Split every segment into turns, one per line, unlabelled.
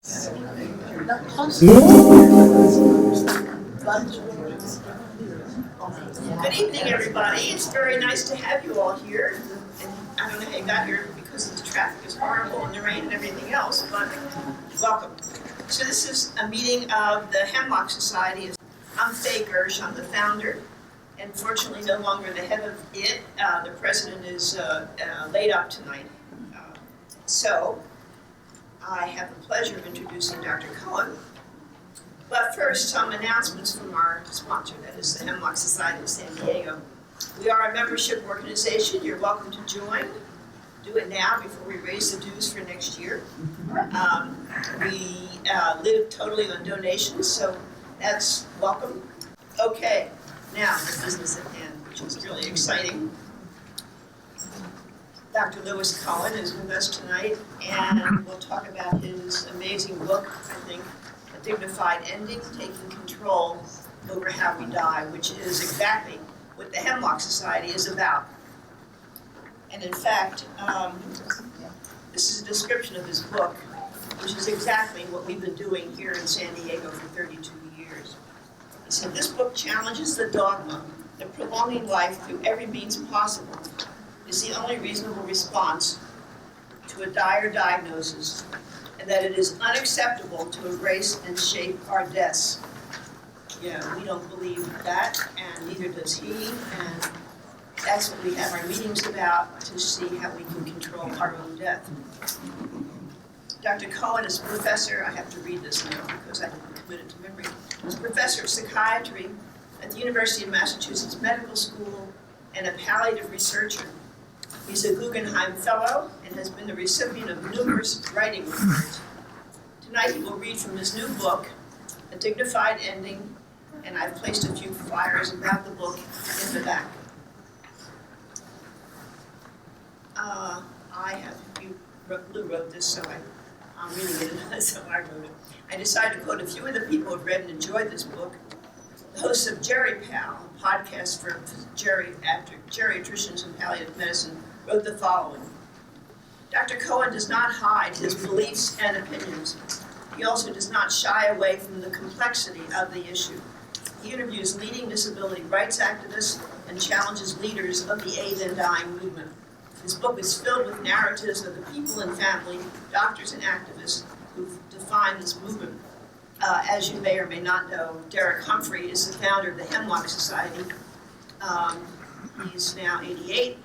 Good evening, everybody. It's very nice to have you all here. And I don't know how you got here because the traffic is horrible and the rain and everything else, but welcome. So this is a meeting of the Hemlock Society. I'm Faye Gersh. I'm the founder, and fortunately no longer the head of it. The president is laid up tonight. So I have the pleasure of introducing Dr. Cohen. But first, some announcements from our sponsor, that is the Hemlock Society of San Diego. We are a membership organization. You're welcome to join. Do it now before we raise the dues for next year. We live totally on donations, so that's welcome. Okay, now the business at hand, which is really exciting. Dr. Lewis Cohen is with us tonight, and we'll talk about his amazing book, I think, A Dignified Ending, Taking Control Over How We Die, which is exactly what the Hemlock Society is about. And in fact, this is a description of his book, which is exactly what we've been doing here in San Diego for 32 years. He said, this book challenges the dogma that prolonging life through every means possible is the only reasonable response to a dire diagnosis, and that it is unacceptable to embrace and shape our deaths. We don't believe that, and neither does he, and that's what we have our meetings about, to see how we can control our own death. Dr. Cohen is a professor, I have to read this now because I didn't commit it to memory. He's a professor of psychiatry at the University of Massachusetts Medical School and a palliative researcher. He's a Guggenheim Fellow and has been the recipient of numerous writing awards. Tonight he will read from his new book, A Dignified Ending, and I've placed a few flyers about the book in the back. Lou wrote this, so I'm reading it, so I wrote it. I decided to quote a few of the people who have read and enjoyed this book. The hosts of Jerry Pal, a podcast for geriatricians and palliative medicine, wrote the following. Dr. Cohen does not hide his beliefs and opinions. He also does not shy away from the complexity of the issue. He interviews leading disability rights activists and challenges leaders of the aid and dying movement. His book is filled with narratives of the people and family, doctors and activists who've defined this movement. As you may or may not know, Derek Humphry is the founder of the Hemlock Society. He's now 88.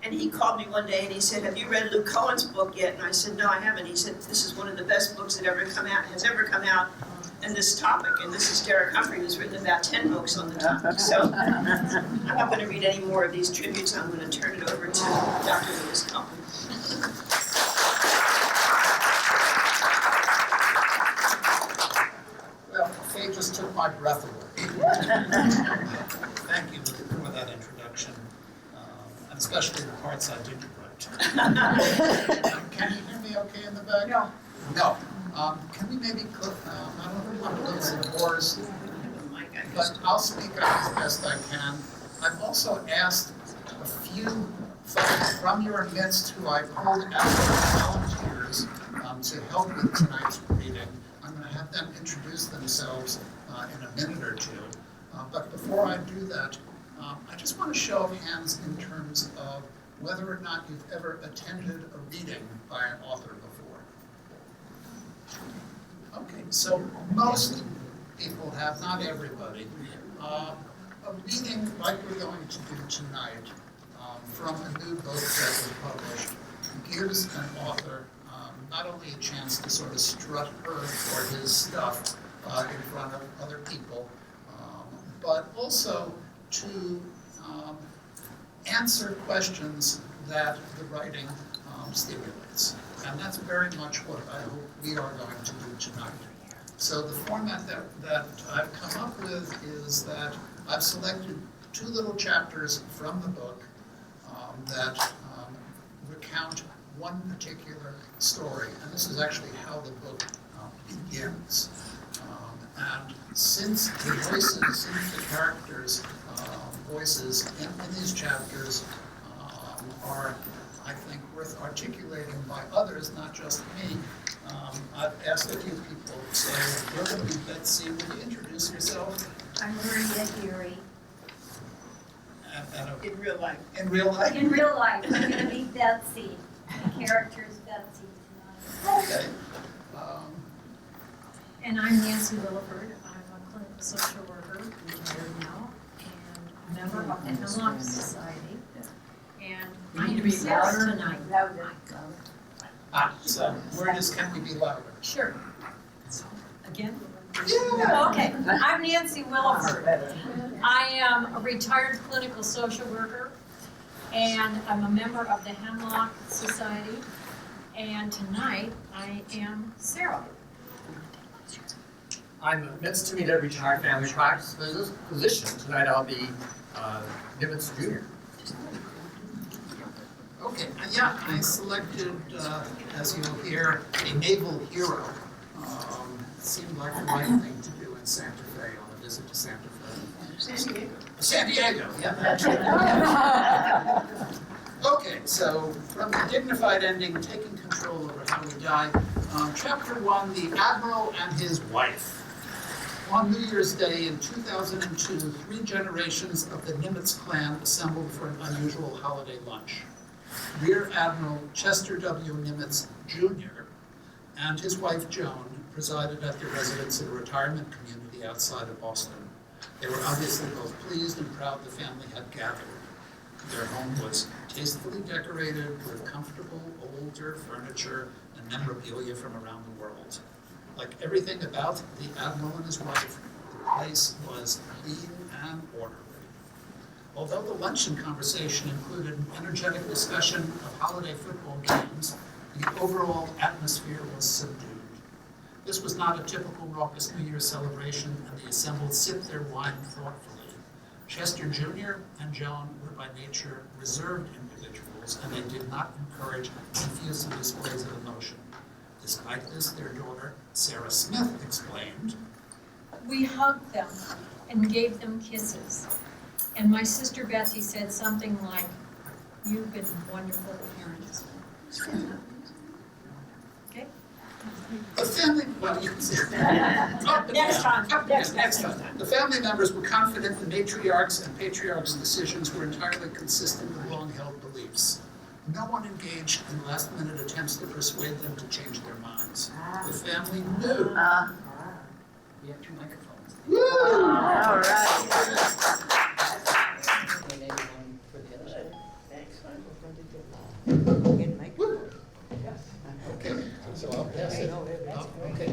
And he called me one day and he said, have you read Lou Cohen's book yet? And I said, no, I haven't. He said, this is one of the best books that has ever come out on this topic. And this is Derek Humphry, who's written about 10 books on the topic. So I'm not going to read any more of these tributes. I'm going to turn it over to Dr. Lewis Cohen.
Well, Faye just took my breath away. Thank you for that introduction. Especially the parts I didn't write. Can you hear me okay in the back?
No.
No. Can we maybe click, I don't want to lose the doors, but I'll speak up as best I can. I've also asked a few folks from your midst who I pulled out as volunteers to help with tonight's reading. I'm going to have them introduce themselves in a minute or two. But before I do that, I just want a show of hands in terms of whether or not you've ever attended a reading by an author before. Okay, so most people have, not everybody. A reading like we're going to do tonight from a new book that was published gives an author not only a chance to sort of strut her or his stuff in front of other people, but also to answer questions that the writing stimulates. And that's very much what I hope we are going to do tonight. So the format that I've come up with is that I've selected 2 little chapters from the book that recount one particular story. And this is actually how the book begins. And since the voices, since the characters' voices in these chapters are I think, worth articulating by others, not just me. I've asked a few people, so you're going to be Betsy. Would you introduce yourself?
I'm Maria Geary.
In real life.
In real life?
In real life, I'm going to be Betsy. The character is Betsy tonight.
Okay.
And I'm Nancy Williford. I'm a clinical social worker, retired now, and a member of the Hemlock Society. And I am Sarah tonight.
So word is, can we be louder?
Sure. Again?
Yeah.
Okay, I'm Nancy Williford. I am a retired clinical social worker, and I'm a member of the Hemlock Society. And tonight, I am Sarah.
I'm Nimitz to meet a retired family practice physician. Tonight I'll be Nimitz Jr.
Okay, yeah, I selected, as you'll hear, a naval hero. Seemed like the right thing to do in Santa Fe on a visit to Santa Fe.
San Diego.
San Diego, yeah, that's right. Okay, so from the Dignified Ending, Taking Control Over How We Die, Chapter 1, The Admiral and His Wife. On New Year's Day in 2002, 3 generations of the Nimitz clan assembled for an unusual holiday lunch. Rear Admiral Chester W. Nimitz, Jr. and his wife Joan presided at their residence in a retirement community outside of Boston. They were obviously both pleased and proud the family had gathered. Their home was tastefully decorated with comfortable, older furniture and memorabilia from around the world. Like everything about the Admiral and his wife, the place was clean and orderly. Although the luncheon conversation included an energetic discussion of holiday football games, the overall atmosphere was subdued. This was not a typical raucous New Year's celebration, and the assembled sipped their wine thoughtfully. Chester Jr. and Joan were by nature reserved individuals, and they did not encourage effusive displays of emotion. Despite this, their daughter, Sarah Smith, explained,
We hugged them and gave them kisses. And my sister Betsy said something like, "You've been wonderful parents." Okay?
the family, well, you can see.
Next time.
Next time. The family members were confident the matriarchs and patriarchs' decisions were entirely consistent with long-held beliefs. No one engaged in last-minute attempts to persuade them to change their minds. The family knew.
We have 2 microphones.
Woo!
All right.
And maybe one for the other side.
Okay, so I'll pass it. Oh, okay.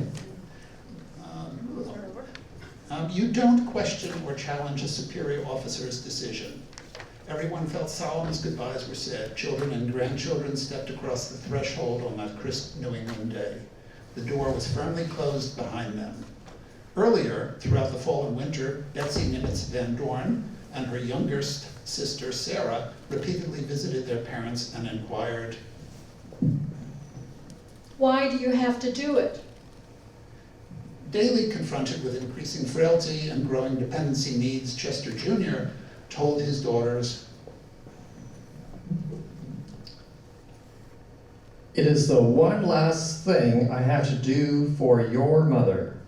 You don't question or challenge a superior officer's decision. Everyone felt solemn as goodbyes were said. Children and grandchildren stepped across the threshold on that crisp New England day. The door was firmly closed behind them. Earlier, throughout the fall and winter, Betsy Nimitz Van Dorn and her youngest sister, Sarah, repeatedly visited their parents and inquired,
"Why do you have to do it?"
Daily confronted with increasing frailty and growing dependency needs, Chester Jr. told his daughters,
"It is the one last thing I have to do for your mother."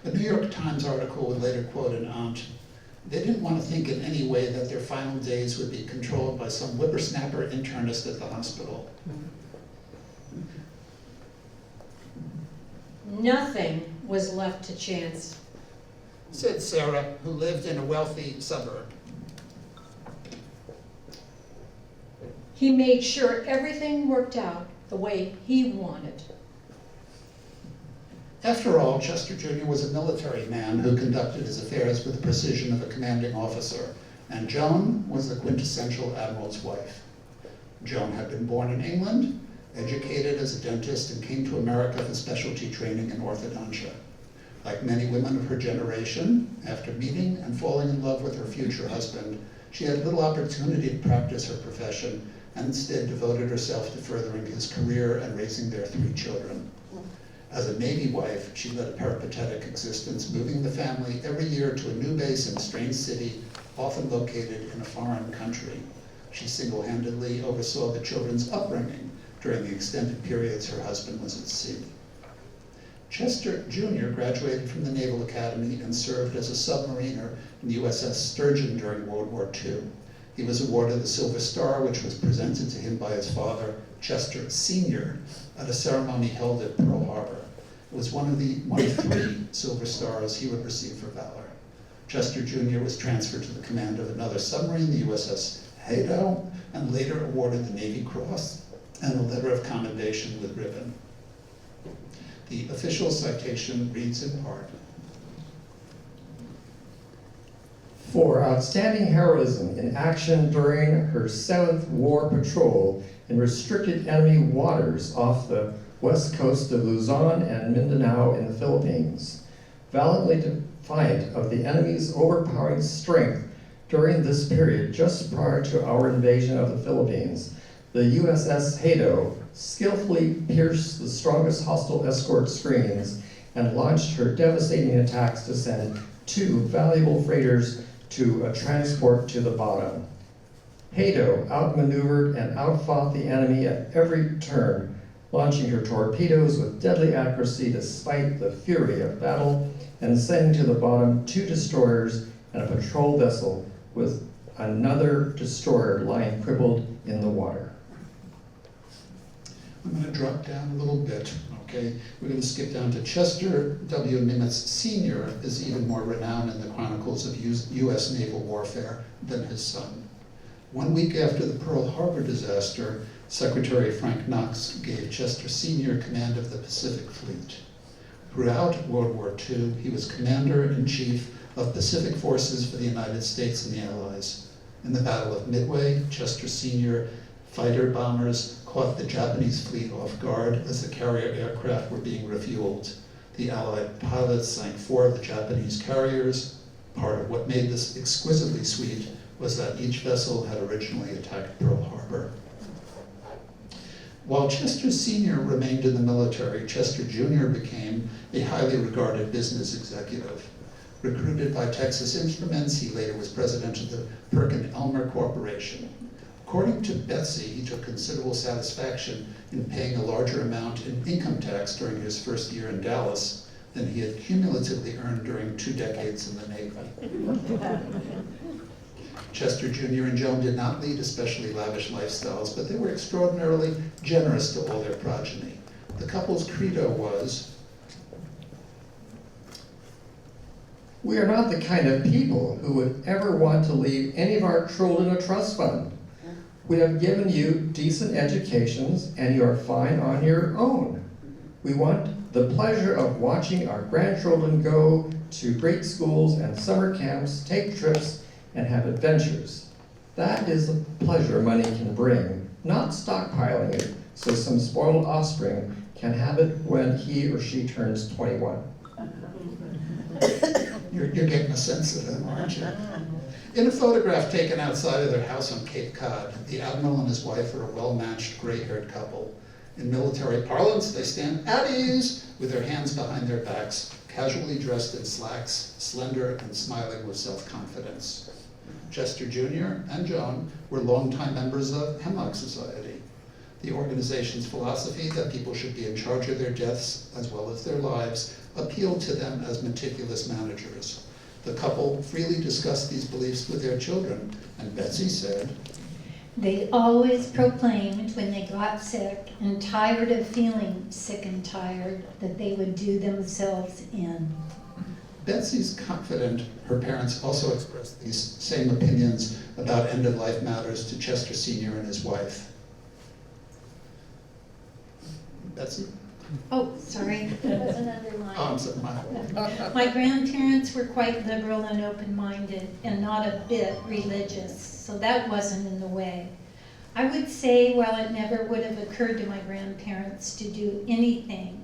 A New York Times article would later quote an aunt. They didn't want to think in any way that their final days would be controlled by some whippersnapper internist at the hospital.
Nothing was left to chance.
Said Sarah, who lived in a wealthy suburb.
He made sure everything worked out the way he wanted.
After all, Chester Jr. was a military man who conducted his affairs with the precision of a commanding officer, and Joan was the quintessential admiral's wife. Joan had been born in England, educated as a dentist, and came to America for specialty training in orthodontia. Like many women of her generation, after meeting and falling in love with her future husband, she had little opportunity to practice her profession and instead devoted herself to furthering his career and raising their 3 children. As a Navy wife, she led a peripatetic existence, moving the family every year to a new base in a strange city
often located in a foreign country. She single-handedly oversaw the children's upbringing during the extended periods her husband was at sea. Chester Jr. graduated from the Naval Academy and served as a submariner in the USS Sturgeon during World War II. He was awarded the Silver Star, which was presented to him by his father, Chester Sr., at a ceremony held at Pearl Harbor. It was one of 3 Silver Stars he would receive for valor. Chester Jr. was transferred to the command of another submarine, the USS Hado, and later awarded the Navy Cross and a letter of commendation with ribbon. The official citation reads in part,
For outstanding heroism in action during her 7th war patrol in restricted enemy waters off the west coast of Luzon and Mindanao in the Philippines, valiantly defiant of the enemy's overpowering strength during this period just prior to our invasion of the Philippines, the USS Hado skillfully pierced the strongest hostile escort screens and launched her devastating attacks to send 2 valuable freighters to a transport to the bottom. Hado outmaneuvered and outfought the enemy at every turn, launching her torpedoes with deadly accuracy despite the fury of battle and sending to the bottom 2 destroyers and a patrol vessel with another destroyer lying crippled in the water.
I'm going to drop down a little bit, okay? We're going to skip down to Chester W. Nimitz Sr. is even more renowned in the chronicles of U.S. naval warfare than his son. 1 week after the Pearl Harbor disaster, Secretary Frank Knox gave Chester Sr. command of the Pacific Fleet. Throughout World War II, he was Commander-in-Chief of Pacific Forces for the United States and the Allies. In the Battle of Midway, Chester Sr. fighter bombers caught the Japanese fleet off guard as the carrier aircraft were being refueled. The Allied pilots sank 4 of the Japanese carriers. Part of what made this exquisitely sweet was that each vessel had originally attacked Pearl Harbor. While Chester Sr. remained in the military, Chester Jr. became a highly regarded business executive. Recruited by Texas Instruments, he later was president of the Perkin-Elmer Corporation. According to Betsy, he took considerable satisfaction in paying a larger amount in income tax during his first year in Dallas than he had cumulatively earned during 2 decades in the Navy. Chester Jr. and Joan did not lead especially lavish lifestyles, but they were extraordinarily generous to all their progeny. The couple's credo was,
We are not the kind of people who would ever want to leave any of our children a trust fund. We have given you decent educations and you are fine on your own. We want the pleasure of watching our grandchildren go to great schools and summer camps, take trips, and have adventures. That is the pleasure money can bring, not stockpiling it so some spoiled offspring can have it when he or she turns 21.
You're getting a sense of them, aren't you? In a photograph taken outside of their house on Cape Cod, the Admiral and his wife are a well-matched gray-haired couple. In military parlance, they stand at ease with their hands behind their backs, casually dressed in slacks, slender and smiling with self-confidence. Chester Jr. and Joan were longtime members of Hemlock Society. The organization's philosophy that people should be in charge of their deaths as well as their lives appealed to them as meticulous managers. The couple freely discussed these beliefs with their children, and Betsy said,
They always proclaimed when they got sick and tired of feeling sick and tired that they would do themselves in.
Betsy's confident her parents also expressed these same opinions about end-of-life matters to Chester Sr. and his wife. Betsy?
Oh, sorry, that wasn't underlined.
Oh, I'm sorry, my fault.
My grandparents were quite liberal and open-minded and not a bit religious, so that wasn't in the way. I would say, while it never would have occurred to my grandparents to do anything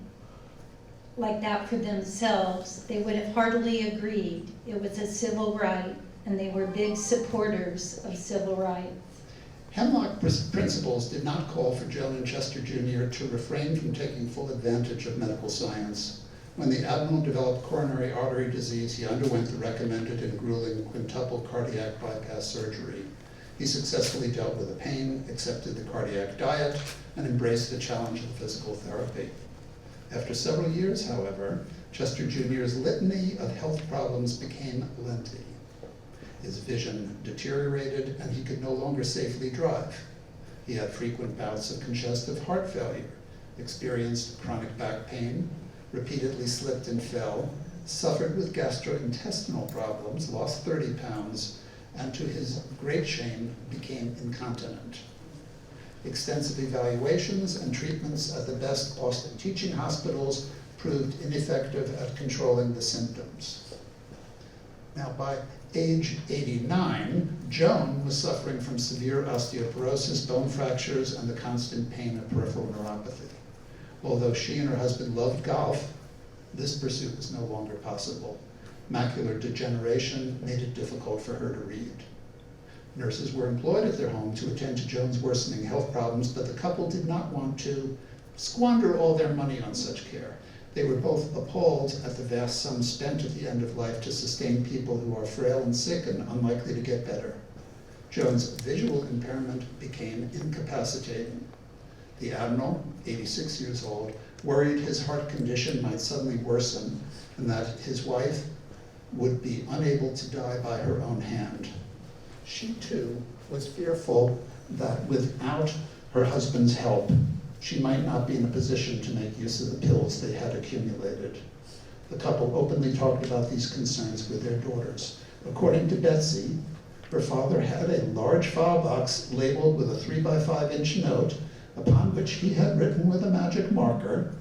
like that for themselves, they would have heartily agreed it was a civil right, and they were big supporters of civil rights.
Hemlock principles did not call for Joan and Chester Jr. to refrain from taking full advantage of medical science. When the Admiral developed coronary artery disease, he underwent the recommended and grueling quintuple cardiac bypass surgery. He successfully dealt with the pain, accepted the cardiac diet, and embraced the challenge of physical therapy. After several years, however, Chester Jr.'s litany of health problems became lengthy. His vision deteriorated, and he could no longer safely drive. He had frequent bouts of congestive heart failure, experienced chronic back pain, repeatedly slipped and fell, suffered with gastrointestinal problems, lost 30 pounds, and to his great shame, became incontinent. Extensive evaluations and treatments at the best Boston teaching hospitals proved ineffective at controlling the symptoms. Now, by age 89, Joan was suffering from severe osteoporosis, bone fractures, and the constant pain of peripheral neuropathy. Although she and her husband loved golf, this pursuit was no longer possible. Macular degeneration made it difficult for her to read. Nurses were employed at their home to attend to Joan's worsening health problems, but the couple did not want to squander all their money on such care. They were both appalled at the vast sums spent at the end of life to sustain people who are frail and sick and unlikely to get better. Joan's visual impairment became incapacitating. The Admiral, 86 years old, worried his heart condition might suddenly worsen and that his wife would be unable to die by her own hand. She too was fearful that without her husband's help, she might not be in a position to make use of the pills they had accumulated. The couple openly talked about these concerns with their daughters. According to Betsy, her father had a large file box labeled with a 3x5-inch note upon which he had written with a magic marker,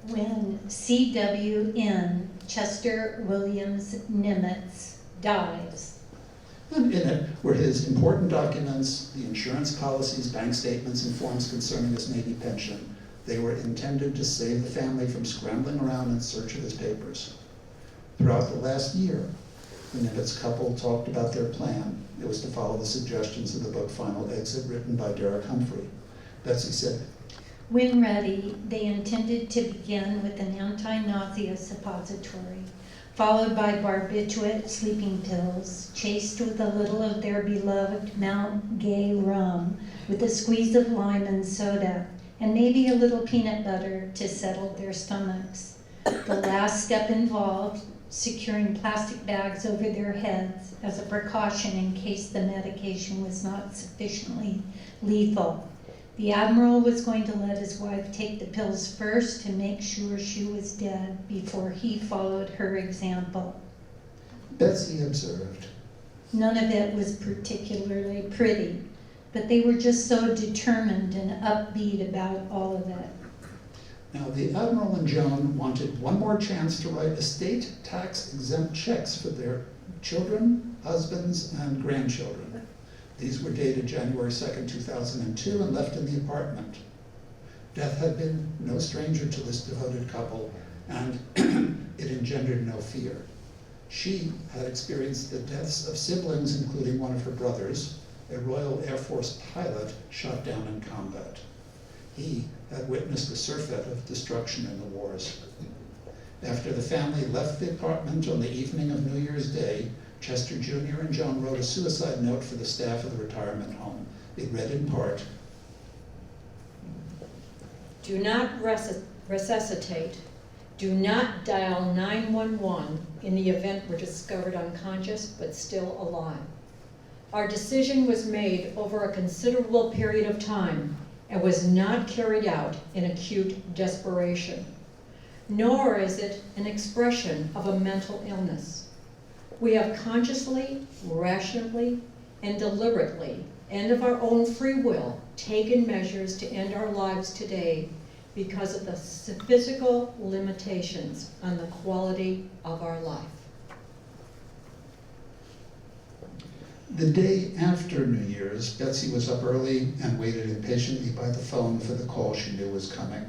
When C.W.N. Chester Williams Nimitz dies.
and in it were his important documents, the insurance policies, bank statements, and forms concerning his Navy pension. They were intended to save the family from scrambling around in search of his papers. Throughout the last year, the Nimitz couple talked about their plan. It was to follow the suggestions of the book Final Exit, written by Humphry. Betsy said,
When ready, they intended to begin with an anti-nausea suppository, followed by barbiturate sleeping pills, chased with a little of their beloved Mount Gay rum, with a squeeze of lime and soda, and maybe a little peanut butter to settle their stomachs. The last step involved securing plastic bags over their heads as a precaution in case the medication was not sufficiently lethal. The Admiral was going to let his wife take the pills first to make sure she was dead before he followed her example.
Betsy observed,
None of it was particularly pretty, but they were just so determined and upbeat about all of it.
now the Admiral and Joan wanted one more chance to write estate tax exempt checks for their children, husbands, and grandchildren. These were dated January 2nd, 2002, and left in the apartment. Death had been no stranger to this devoted couple, and it engendered no fear. She had experienced the deaths of siblings, including one of her brothers, a Royal Air Force pilot shot down in combat. He had witnessed the surfeit of destruction in the wars. After the family left the apartment on the evening of New Year's Day, Chester Jr. and Joan wrote a suicide note for the staff of the retirement home. It read in part,
Do not resuscitate. Do not dial 911 in the event we're discovered unconscious but still alive. Our decision was made over a considerable period of time and was not carried out in acute desperation, nor is it an expression of a mental illness. We have consciously, rationally, and deliberately, and of our own free will, taken measures to end our lives today because of the physical limitations on the quality of our life.
The day after New Year's, Betsy was up early and waited impatiently by the phone for the call she knew was coming.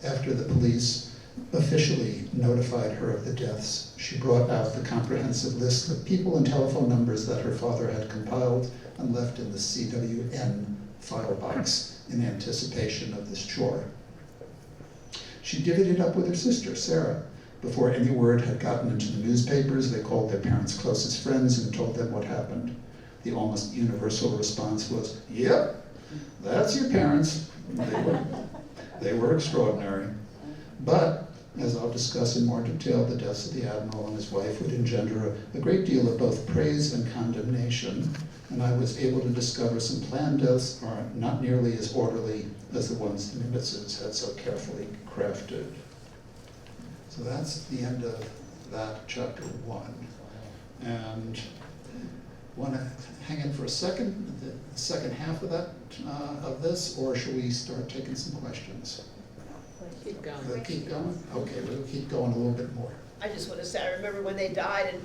After the police officially notified her of the deaths, she brought out the comprehensive list of people and telephone numbers that her father had compiled and left in the CWN file box in anticipation of this chore. She divvied it up with her sister, Sarah. Before any word had gotten into the newspapers, they called their parents' closest friends and told them what happened. The almost universal response was, "Yep, that's your parents." They were extraordinary. But, as I'll discuss in more detail, the deaths of the Admiral and his wife would engender a great deal of both praise and condemnation, and I was able to discover some planned deaths are not nearly as orderly as the ones the Nimitzes had so carefully crafted. So that's the end of that chapter 1. And want to hang in for a second, the second half of that, of this, or should we start taking some questions?
Keep going.
We'll keep going? Okay, we'll keep going a little bit more.
I just want to say, I remember when they died, and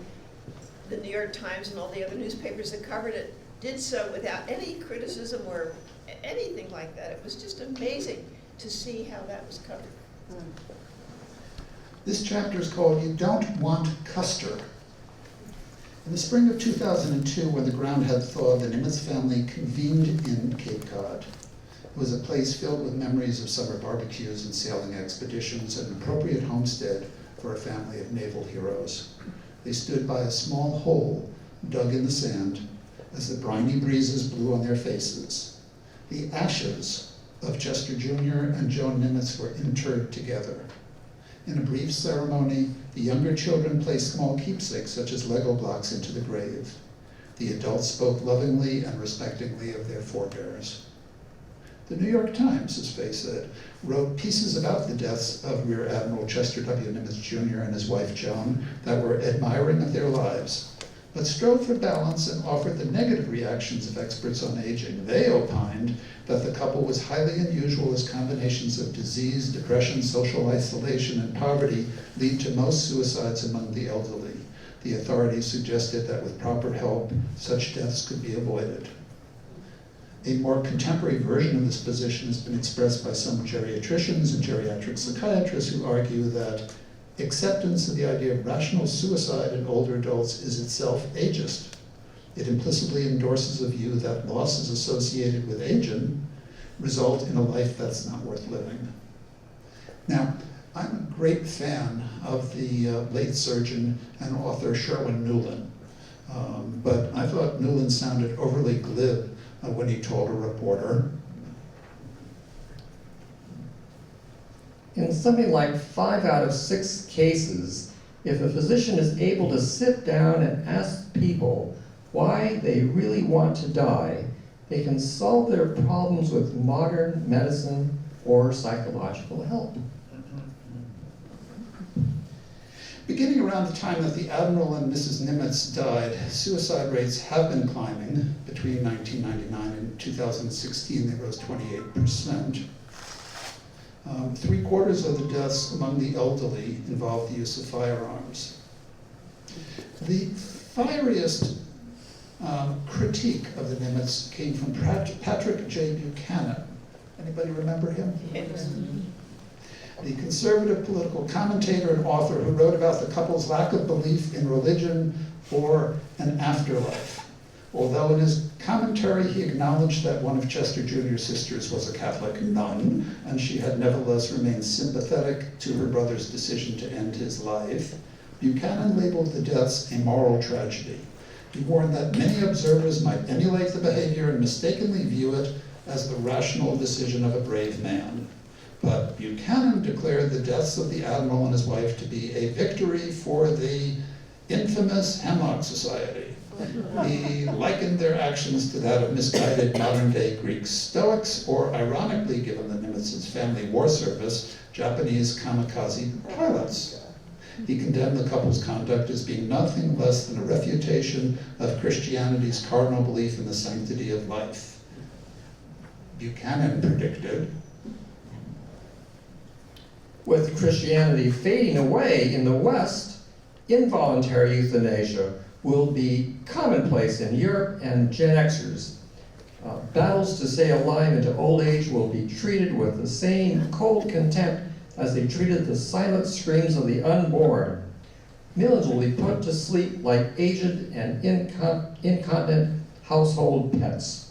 the New York Times and all the other newspapers that covered it did so without any criticism or anything like that. It was just amazing to see how that was covered.
This chapter is called You Don't Want Custer. In the spring of 2002, when the ground had thawed, the Nimitz family convened in Cape Cod. It was a place filled with memories of summer barbecues and sailing expeditions, and an appropriate homestead for a family of naval heroes. They stood by a small hole dug in the sand as the briny breezes blew on their faces. The ashes of Chester Jr. and Joan Nimitz were interred together. In a brief ceremony, the younger children placed small keepsakes such as Lego blocks into the grave. The adults spoke lovingly and respectingly of their forebears. The New York Times, as Faye said, wrote pieces about the deaths of Rear Admiral Chester W. Nimitz Jr. and his wife Joan that were admiring of their lives, but strove for balance and offered the negative reactions of experts on aging. They opined that the couple was highly unusual as combinations of disease, depression, social isolation, and poverty lead to most suicides among the elderly. The authorities suggested that with proper help, such deaths could be avoided. A more contemporary version of this position has been expressed by some geriatricians and geriatric psychiatrists who argue that acceptance of the idea of rational suicide in older adults is itself ageist. It implicitly endorses a view that losses associated with aging result in a life that's not worth living. Now, I'm a great fan of the late surgeon and author Sherwin Nuland, but I thought Nuland sounded overly glib when he told a reporter.
In something like 5 out of 6 cases, if a physician is able to sit down and ask people why they really want to die, they can solve their problems with modern medicine or psychological help.
Beginning around the time that the Admiral and Mrs. Nimitz died, suicide rates have been climbing. Between 1999 and 2016, they rose 28%. 3/4 of the deaths among the elderly involved the use of firearms. The fieriest critique of the Nimitz came from Patrick J. Buchanan. Anybody remember him?
Yes.
The conservative political commentator and author who wrote about the couple's lack of belief in religion or an afterlife. Although in his commentary he acknowledged that one of Chester Jr.'s sisters was a Catholic nun, and she had nevertheless remained sympathetic to her brother's decision to end his life, Buchanan labeled the deaths a moral tragedy. He warned that many observers might emulate the behavior and mistakenly view it as the rational decision of a brave man. But Buchanan declared the deaths of the Admiral and his wife to be a victory for the infamous Hemlock Society. He likened their actions to that of misguided modern-day Greek Stoics, or ironically, given the Nimitz's family war service, Japanese kamikaze pilots. He condemned the couple's conduct as being nothing less than a refutation of Christianity's cardinal belief in the sanctity of life. Buchanan predicted,
With Christianity fading away in the West, involuntary euthanasia will be commonplace in Europe, and Gen Xers. Battles to stay alive into old age will be treated with the same cold contempt as they treated the silent screams of the unborn. Millions will be put to sleep like aged and incontinent household pets.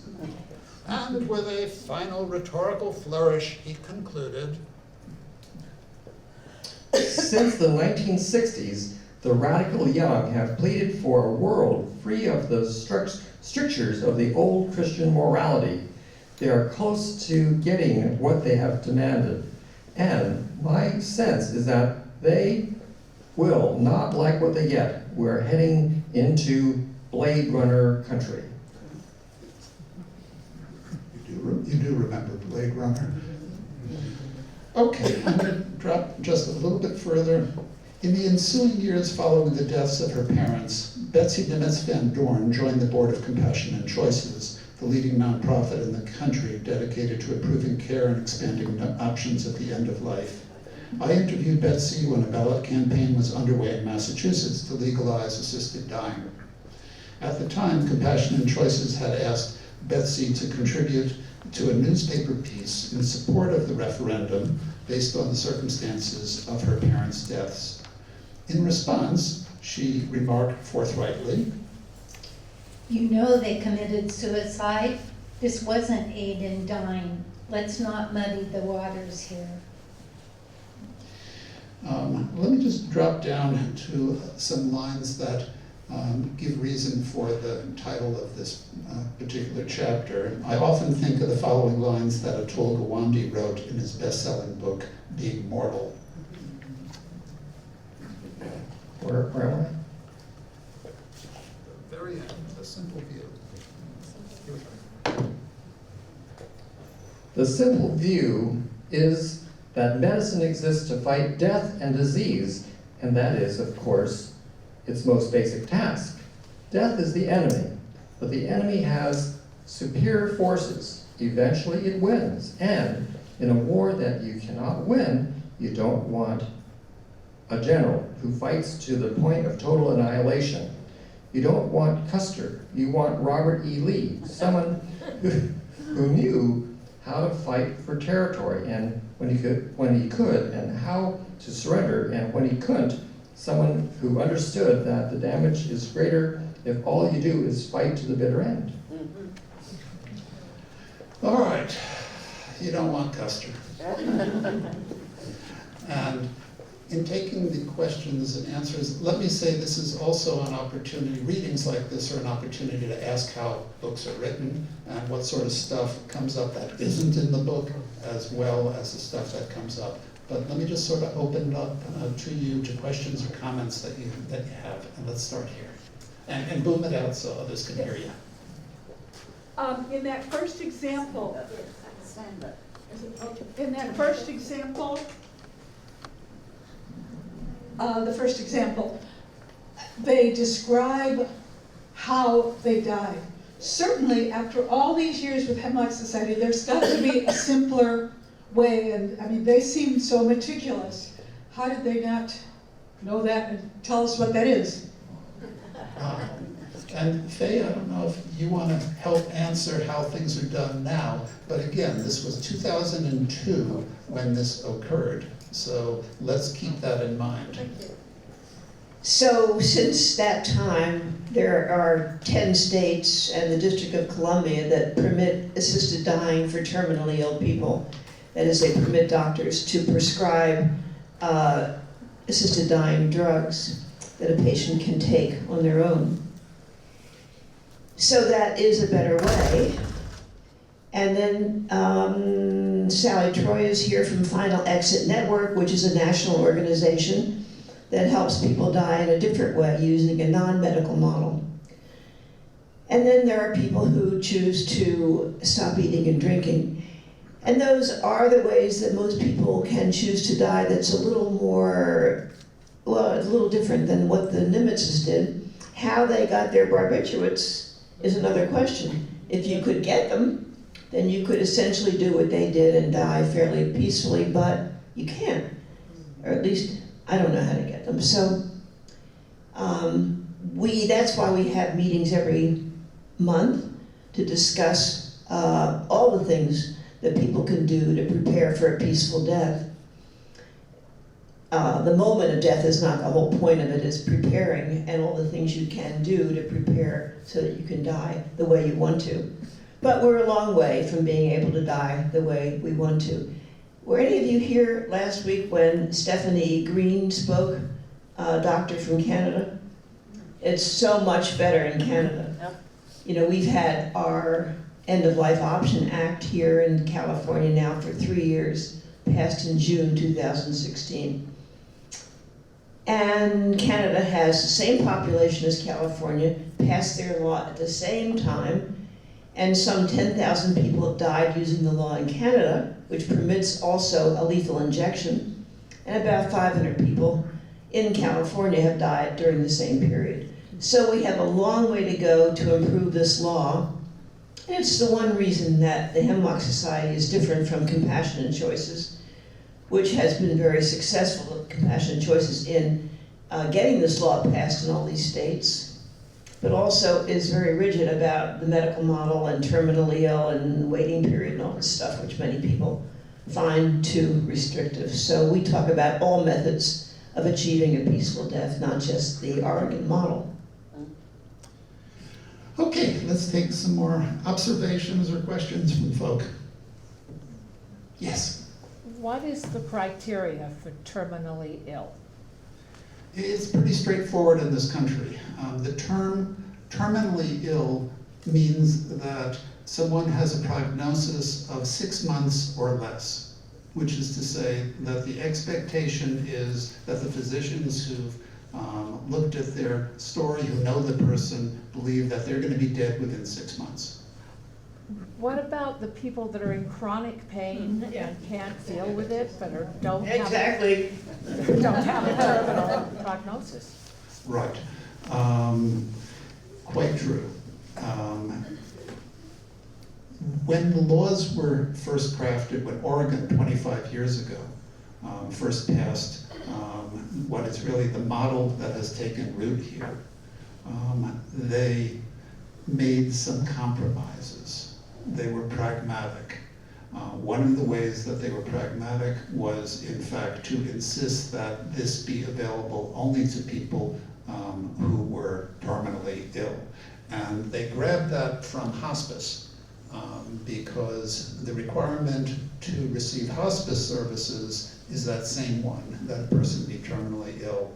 and with a final rhetorical flourish, he concluded,
Since the 1960s, the radical young have pleaded for a world free of the strictures of the old Christian morality. They are close to getting what they have demanded. And my sense is that they will not like what they get. We're heading into Blade Runner country.
You do remember Blade Runner. Okay, I'm going to drop just a little bit further. In the ensuing years following the deaths of her parents, Betsy Nimitz Van Dorn joined the Board of Compassion and Choices, the leading nonprofit in the country dedicated to improving care and expanding options at the end of life. I interviewed Betsy when a ballot campaign was underway in Massachusetts to legalize assisted dying. At the time, Compassion and Choices had asked Betsy to contribute to a newspaper piece in support of the referendum based on the circumstances of her parents' deaths. In response, she remarked forthrightly,
You know they committed suicide. This wasn't aid in dying. Let's not muddy the waters here.
Let me just drop down to some lines that give reason for the title of this particular chapter. I often think of the following lines that Atul Gawande wrote in his best-selling book, Being Mortal.
Where am I?
The very end, the simple view.
The simple view is that medicine exists to fight death and disease, and that is, of course, its most basic task. Death is the enemy, but the enemy has superior forces. Eventually it wins, and in a war that you cannot win, you don't want a general who fights to the point of total annihilation. You don't want Custer, you want Robert E. Lee, someone who knew how to fight for territory, and when he could, and how to surrender, and when he couldn't, someone who understood that the damage is greater if all you do is fight to the bitter end.
All right, you don't want Custer. And in taking the questions and answers, let me say this is also an opportunity, readings like this are an opportunity to ask how books are written and what sort of stuff comes up that isn't in the book, as well as the stuff that comes up. But let me just sort of open it up to you, to questions or comments that you have, and let's start here. And boom it out so others can hear you.
In that first example, they describe how they died. Certainly, after all these years with Hemlock Society, there's got to be a simpler way, and I mean, they seem so meticulous. How did they not know that and tell us what that is?
And Faye, I don't know if you want to help answer how things are done now, but again, this was 2002 when this occurred, so let's keep that in mind.
So since that time, there are 10 states and the District of Columbia that permit assisted dying for terminally ill people. That is, they permit doctors to prescribe assisted dying drugs that a patient can take on their own. So that is a better way. And then Sally Troy is here from Final Exit Network, which is a national organization that helps people die in a different way using a non-medical model. And then there are people who choose to stop eating and drinking. And those are the ways that most people can choose to die. That's a little more, well, it's a little different than what the Nimitzes did. How they got their barbiturates is another question. If you could get them, then you could essentially do what they did and die fairly peacefully, but you can't. Or at least, I don't know how to get them. So that's why we have meetings every month to discuss all the things that people can do to prepare for a peaceful death. The moment of death is not the whole point of it, is preparing and all the things you can do to prepare so that you can die the way you want to. But we're a long way from being able to die the way we want to.
Were any of you here last week when Stephanie Green spoke, doctor from Canada? It's so much better in Canada. You know, we've had our End-of-Life Option Act here in California now for 3 years, passed in June 2016. And Canada has the same population as California, passed their law at the same time, and some 10,000 people have died using the law in Canada, which permits also a lethal injection, and about 500 people in California have died during the same period. So we have a long way to go to improve this law, and it's the one reason that the Hemlock Society is different from Compassionate Choices, which has been very successful, Compassionate Choices, in getting this law passed in all these states, but also is very rigid about the medical model and terminally ill and waiting period and all this stuff, which many people find too restrictive. So we talk about all methods of achieving a peaceful death, not just the Oregon model.
Okay, let's take some more observations or questions from folk. Yes?
What is the criteria for terminally ill?
It's pretty straightforward in this country. The term terminally ill means that someone has a prognosis of 6 months or less, which is to say that the expectation is that the physicians who've looked at their story, who know the person, believe that they're going to be dead within 6 months.
What about the people that are in chronic pain and can't deal with it, but don't have a terminal prognosis?
Right. Quite true. When the laws were first crafted, when Oregon 25 years ago first passed what is really the model that has taken root here, they made some compromises. They were pragmatic. One of the ways that they were pragmatic was, in fact, to insist that this be available only to people who were terminally ill. And they grabbed that from hospice because the requirement to receive hospice services is that same one, that a person be terminally ill.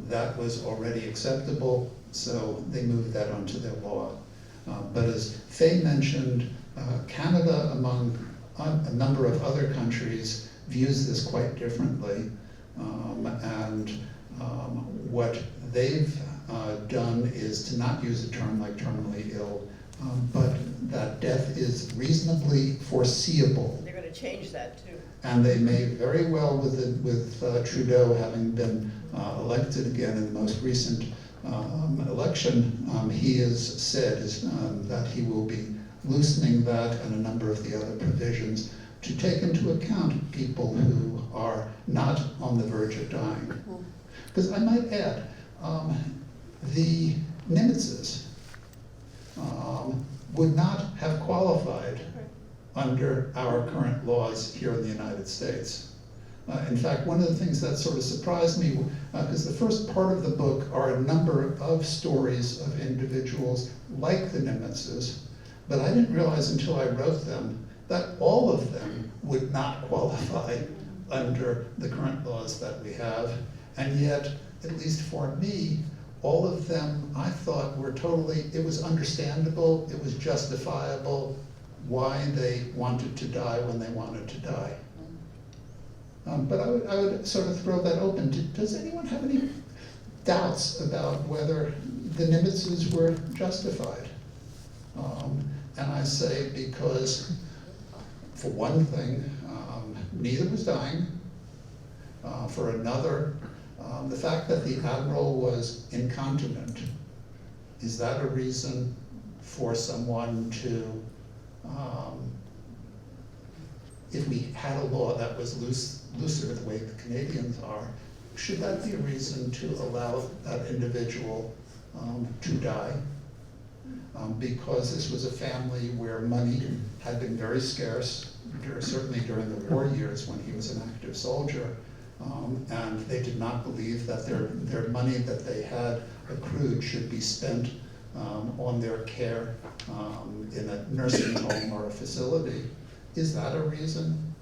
That was already acceptable, so they moved that onto their law. But as Faye mentioned, Canada, among a number of other countries, views this quite differently. What they've done is to not use a term like terminally ill, but that death is reasonably foreseeable.
They're going to change that too.
And they may very well, with Trudeau having been elected again in the most recent election, he has said that he will be loosening that and a number of the other provisions to take into account people who are not on the verge of dying. Because I might add, the Nimitzes would not have qualified under our current laws here in the United States. In fact, one of the things that sort of surprised me, because the first part of the book are a number of stories of individuals like the Nimitzes, but I didn't realize until I wrote them that all of them would not qualify under the current laws that we have, and yet, at least for me, all of them I thought were totally, it was understandable, it was justifiable why they wanted to die when they wanted to die. But I would sort of throw that open. Does anyone have any doubts about whether the Nimitzes were justified? And I say because, for one thing, neither was dying. For another, the fact that the Admiral was incontinent, is that a reason for someone to, if we had a law that was looser the way the Canadians are, should that be a reason to allow that individual to die? Because this was a family where money had been very scarce, certainly during the war years when he was an active soldier, and they did not believe that their money that they had accrued should be spent on their care in a nursing home or a facility. Is that a reason?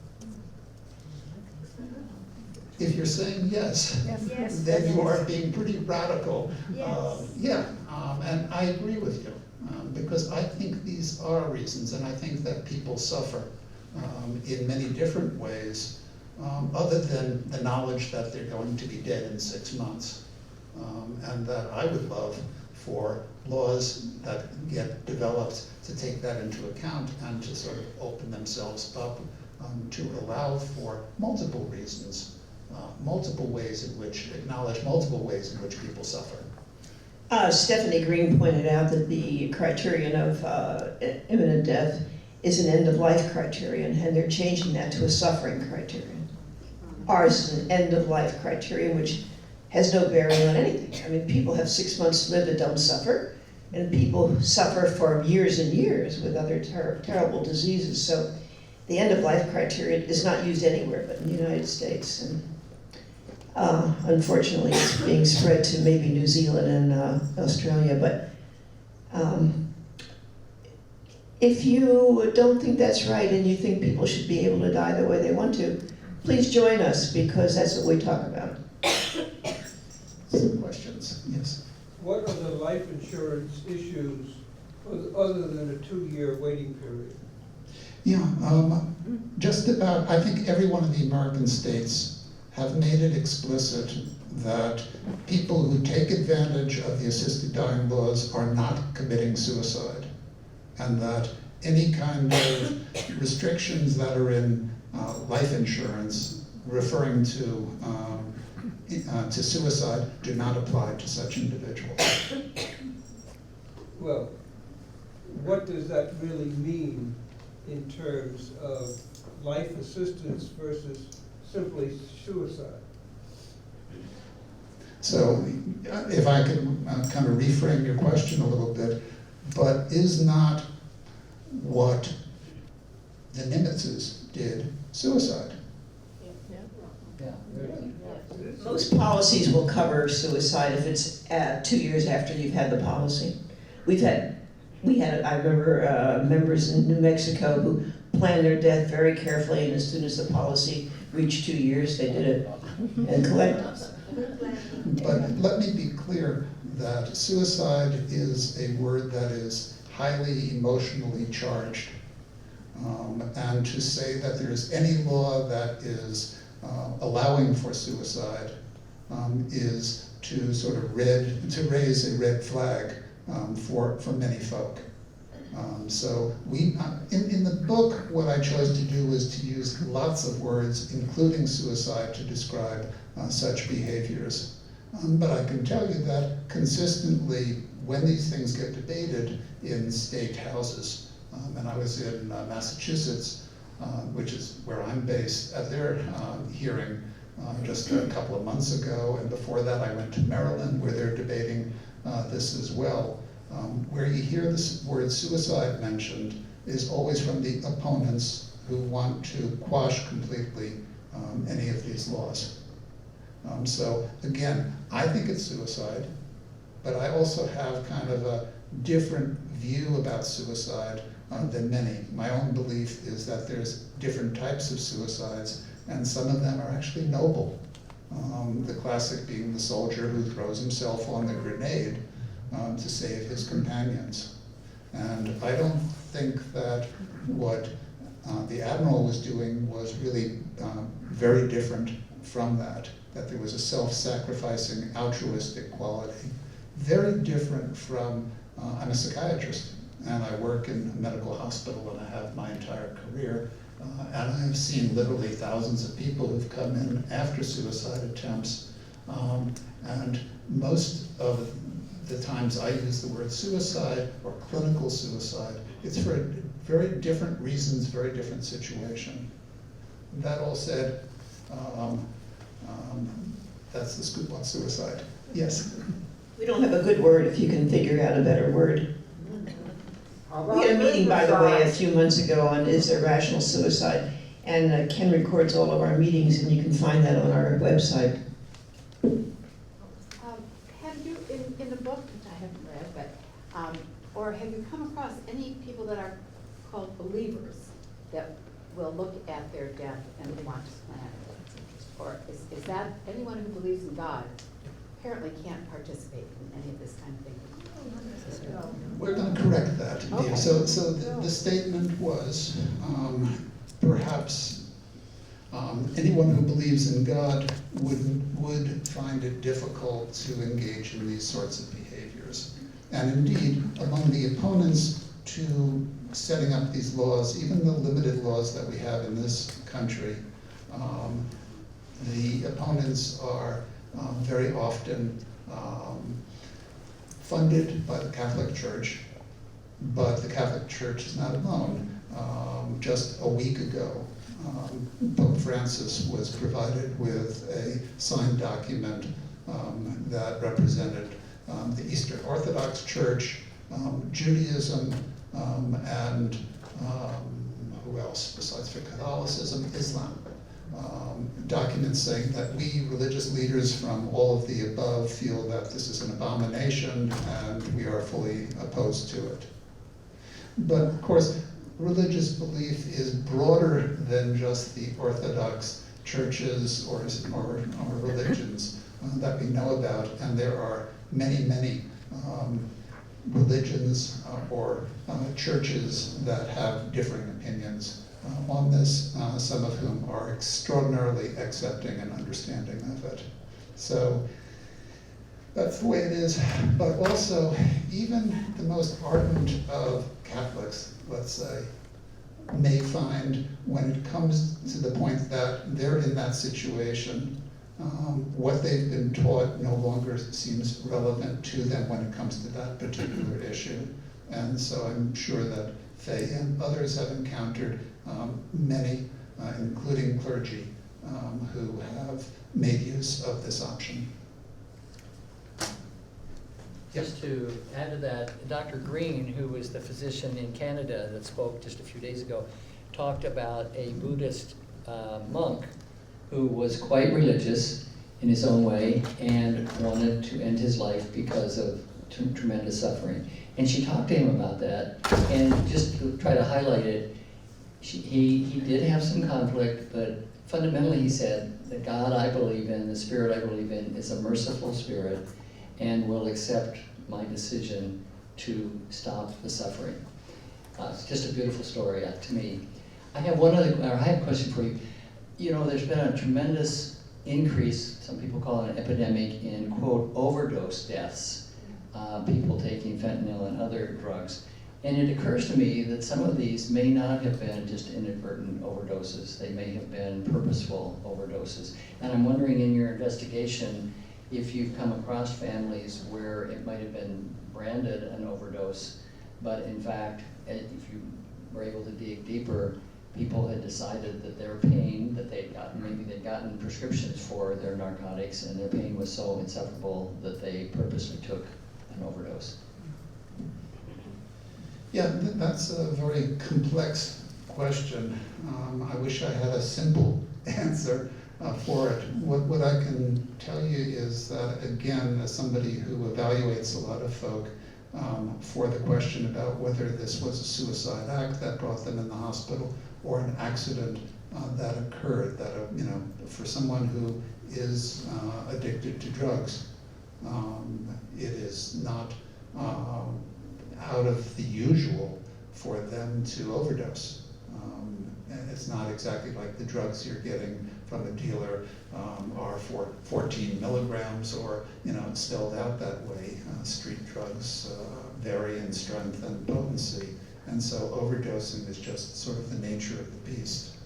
If you're saying yes,
Yes.
then you are being pretty radical.
Yes.
And I agree with you, because I think these are reasons, and I think that people suffer in many different ways, other than the knowledge that they're going to be dead in 6 months. And that I would love for laws that get developed to take that into account and to sort of open themselves up to allow for multiple reasons, multiple ways in which, acknowledge multiple ways in which people suffer.
Stephanie Green pointed out that the criterion of imminent death is an end-of-life criterion, and they're changing that to a suffering criterion. Ours is an end-of-life criterion, which has no bearing on anything. I mean, people have 6 months to live that don't suffer, and people suffer for years and years with other terrible diseases. So the end-of-life criterion is not used anywhere but in the United States. And unfortunately, it's being spread to maybe New Zealand and Australia. But if you don't think that's right and you think people should be able to die the way they want to, please join us, because that's what we talk about.
Some questions? Yes.
What are the life insurance issues other than a 2-year waiting period?
Yeah, just about, I think every one of the American states have made it explicit that people who take advantage of the assisted dying laws are not committing suicide, and that any kind of restrictions that are in life insurance referring to suicide do not apply to such individuals.
Well, what does that really mean in terms of life assistance versus simply suicide?
So if I could kind of reframe your question a little bit, but is not what the Nimitzes did suicide?
Most policies will cover suicide if it's 2 years after you've had the policy. We had, I remember members in New Mexico who planned their death very carefully, and as soon as the policy reached 2 years, they did it and collected.
But let me be clear that suicide is a word that is highly emotionally charged. And to say that there's any law that is allowing for suicide is to sort of raise a red flag for many folk. So in the book, what I chose to do was to use lots of words, including suicide, to describe such behaviors. But I can tell you that consistently, when these things get debated in state houses, and I was in Massachusetts, which is where I'm based, at their hearing just a couple of months ago, and before that I went to Maryland, where they're debating this as well. Where you hear this word suicide mentioned is always from the opponents who want to quash completely any of these laws. So again, I think it's suicide, but I also have kind of a different view about suicide than many. My own belief is that there's different types of suicides, and some of them are actually noble. The classic being the soldier who throws himself on the grenade to save his companions. And I don't think that what the Admiral was doing was really very different from that there was a self-sacrificing, altruistic quality. Very different from, I'm a psychiatrist, and I work in a medical hospital, and I have my entire career, and I've seen literally thousands of people who've come in after suicide attempts, and most of the times I use the word suicide or clinical suicide, it's for very different reasons, very different situation. That all said, that's the scoop on suicide. Yes?
We don't have a good word if you can figure out a better word. We had a meeting, by the way, a few months ago on is there rational suicide, and Ken records all of our meetings, and you can find that on our website.
Have you, in the book, which I haven't read, but, or have you come across any people that are called believers that will look at their death and want to plan it? Or is that anyone who believes in God apparently can't participate in any of this kind of thing?
We're going to correct that.
Okay.
So the statement was, perhaps anyone who believes in God would find it difficult to engage in these sorts of behaviors. And indeed, among the opponents to setting up these laws, even the limited laws that we have in this country, the opponents are very often funded by the Catholic Church, but the Catholic Church is not alone. Just a week ago, Pope Francis was provided with a signed document that represented the Eastern Orthodox Church, Judaism, and who else besides for Catholicism? Islam. Documents saying that we religious leaders from all of the above feel that this is an abomination and we are fully opposed to it. But of course, religious belief is broader than just the Orthodox churches or religions that we know about, and there are many religions or churches that have differing opinions on this, some of whom are extraordinarily accepting and understanding of it. So that's the way it is. But also, even the most ardent of Catholics, let's say, may find when it comes to the point that they're in that situation, what they've been taught no longer seems relevant to them when it comes to that particular issue. And so I'm sure that Faye and others have encountered many, including clergy, who have made use of this option.
Just to add to that, Dr. Green, who was the physician in Canada that spoke just a few days ago, talked about a Buddhist monk who was quite religious in his own way and wanted to end his life because of tremendous suffering. And she talked to him about that, and just to try to highlight it, he did have some conflict, but fundamentally he said, the God I believe in, the Spirit I believe in, is a merciful Spirit and will accept my decision to stop the suffering. It's just a beautiful story to me. I have a question for you. You know, there's been a tremendous increase, some people call it an epidemic, in, quote, overdose deaths, people taking fentanyl and other drugs. And it occurs to me that some of these may not have been just inadvertent overdoses. They may have been purposeful overdoses. And I'm wondering, in your investigation, if you've come across families where it might have been branded an overdose, but in fact, if you were able to dig deeper, people had decided that their pain that they'd gotten, maybe they'd gotten prescriptions for their narcotics, and their pain was so insufferable that they purposely took an overdose.
Yeah, that's a very complex question. I wish I had a simple answer for it. What I can tell you is that, again, as somebody who evaluates a lot of folk, for the question about whether this was a suicide act that brought them in the hospital or an accident that occurred, that, for someone who is addicted to drugs, it is not out of the usual for them to overdose. And it's not exactly like the drugs you're getting from a dealer are for 14 milligrams or, spelled out that way. Street drugs vary in strength and potency. And so overdosing is just sort of the nature of the beast.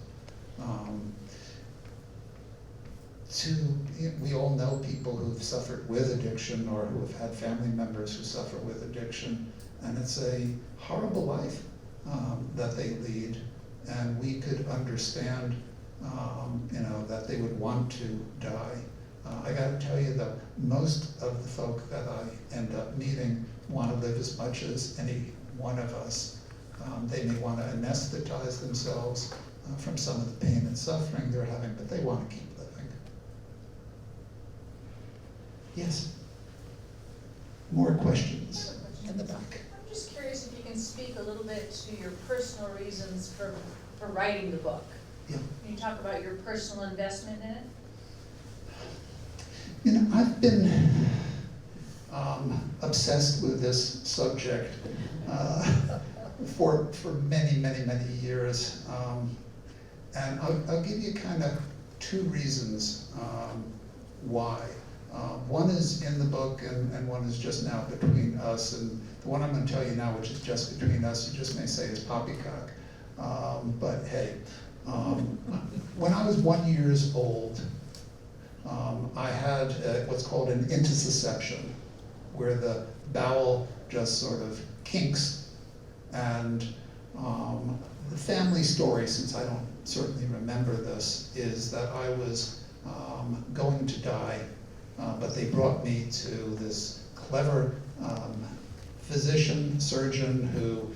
We all know people who've suffered with addiction or who have had family members who suffer with addiction. And it's a horrible life that they lead. And we could understand, that they would want to die. I got to tell you, though, most of the folk that I end up meeting want to live as much as any one of us. They may want to anesthetize themselves from some of the pain and suffering they're having, but they want to keep living. Yes? More questions in the back.
I'm just curious if you can speak a little bit to your personal reasons for writing the book.
Yeah.
Can you talk about your personal investment in it?
You know, I've been obsessed with this subject for many, many, many years. And I'll give you kind of two reasons why. One is in the book, and one is just now between us. And the one I'm going to tell you now, which is just between us, you just may say is poppycock. But hey, when I was 1 year old, I had what's called an intussusception, where the bowel just sort of kinks. And the family story, since I don't certainly remember this, is that I was going to die, but they brought me to this clever physician, surgeon, who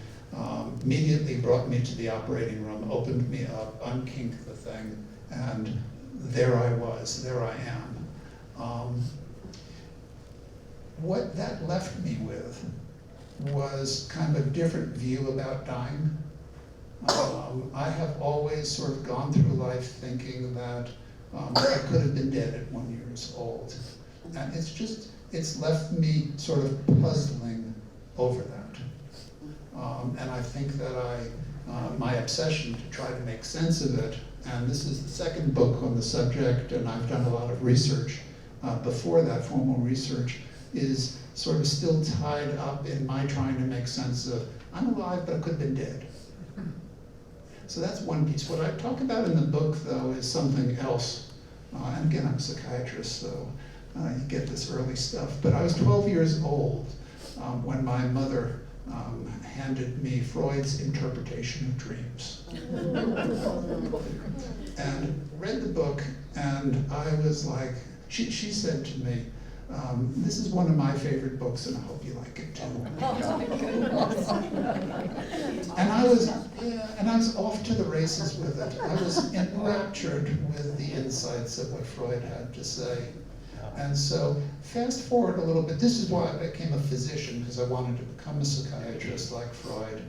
immediately brought me to the operating room, opened me up, unkinked the thing, and there I was, there I am. What that left me with was kind of a different view about dying. I have always sort of gone through life thinking that I could have been dead at 1 year old. And it's left me sort of puzzling over that. And I think that my obsession to try to make sense of it, and this is the second book on the subject, and I've done a lot of research before that, formal research, is sort of still tied up in my trying to make sense of, I'm alive, but I could have been dead. So that's one piece. What I talk about in the book, though, is something else. And again, I'm a psychiatrist, so you get this early stuff. But I was 12 years old when my mother handed me Freud's interpretation of dreams. And read the book, and I was like, she said to me, this is one of my favorite books, and I hope you like it too. And I was off to the races with it. I was enraptured with the insights of what Freud had to say. And so, fast forward a little bit. This is why I became a physician, because I wanted to become a psychiatrist like Freud.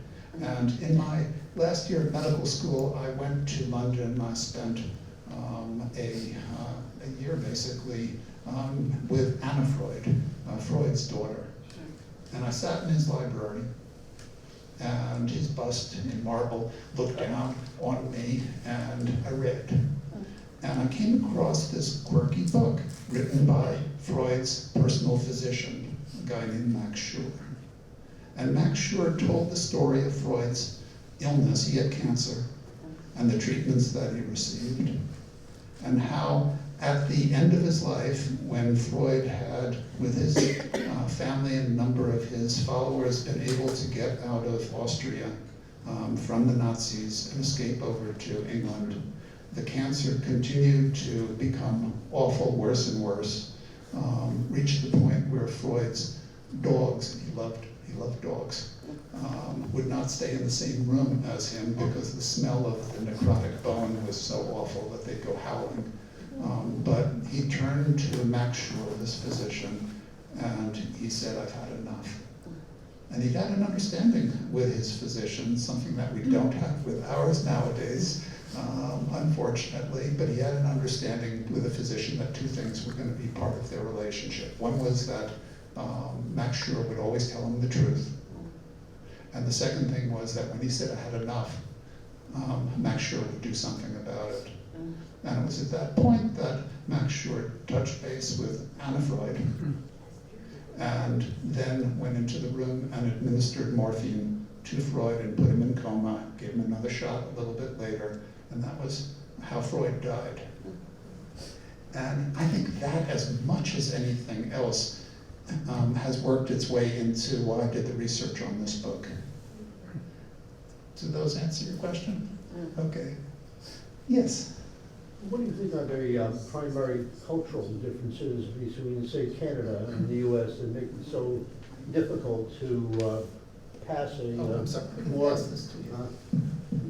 And in my last year of medical school, I went to London. I spent a year basically with Anna Freud, Freud's daughter. And I sat in his library, and his bust in marble looked down on me, and I read. And I came across this quirky book written by Freud's personal physician, a guy named Max Schur. And Max Schur told the story of Freud's illness. He had cancer, and the treatments that he received, and how at the end of his life, when Freud had, with his family and a number of his followers, been able to get out of Austria from the Nazis and escape over to England, the cancer continued to become awful, worse and worse, reached the point where Freud's dogs, he loved dogs, would not stay in the same room as him because the smell of the necrotic bone was so awful that they'd go howling. But he turned to Max Schur, this physician, and he said, I've had enough. And he had an understanding with his physician, something that we don't have with ours nowadays, unfortunately, but he had an understanding with a physician that two things were going to be part of their relationship. One was that Max Schur would always tell him the truth. And the second thing was that when he said, I had enough, Max Schur would do something about it. And it was at that point that Max Schur touched base with Anna Freud, and then went into the room and administered morphine to Freud and put him in coma, gave him another shot a little bit later, and that was how Freud died. And I think that, as much as anything else, has worked its way into why I did the research on this book. Do those answer your question? Okay. Yes?
What do you think are the primary cultural differences between, say, Canada and the U.S. that make it so difficult to pass a more...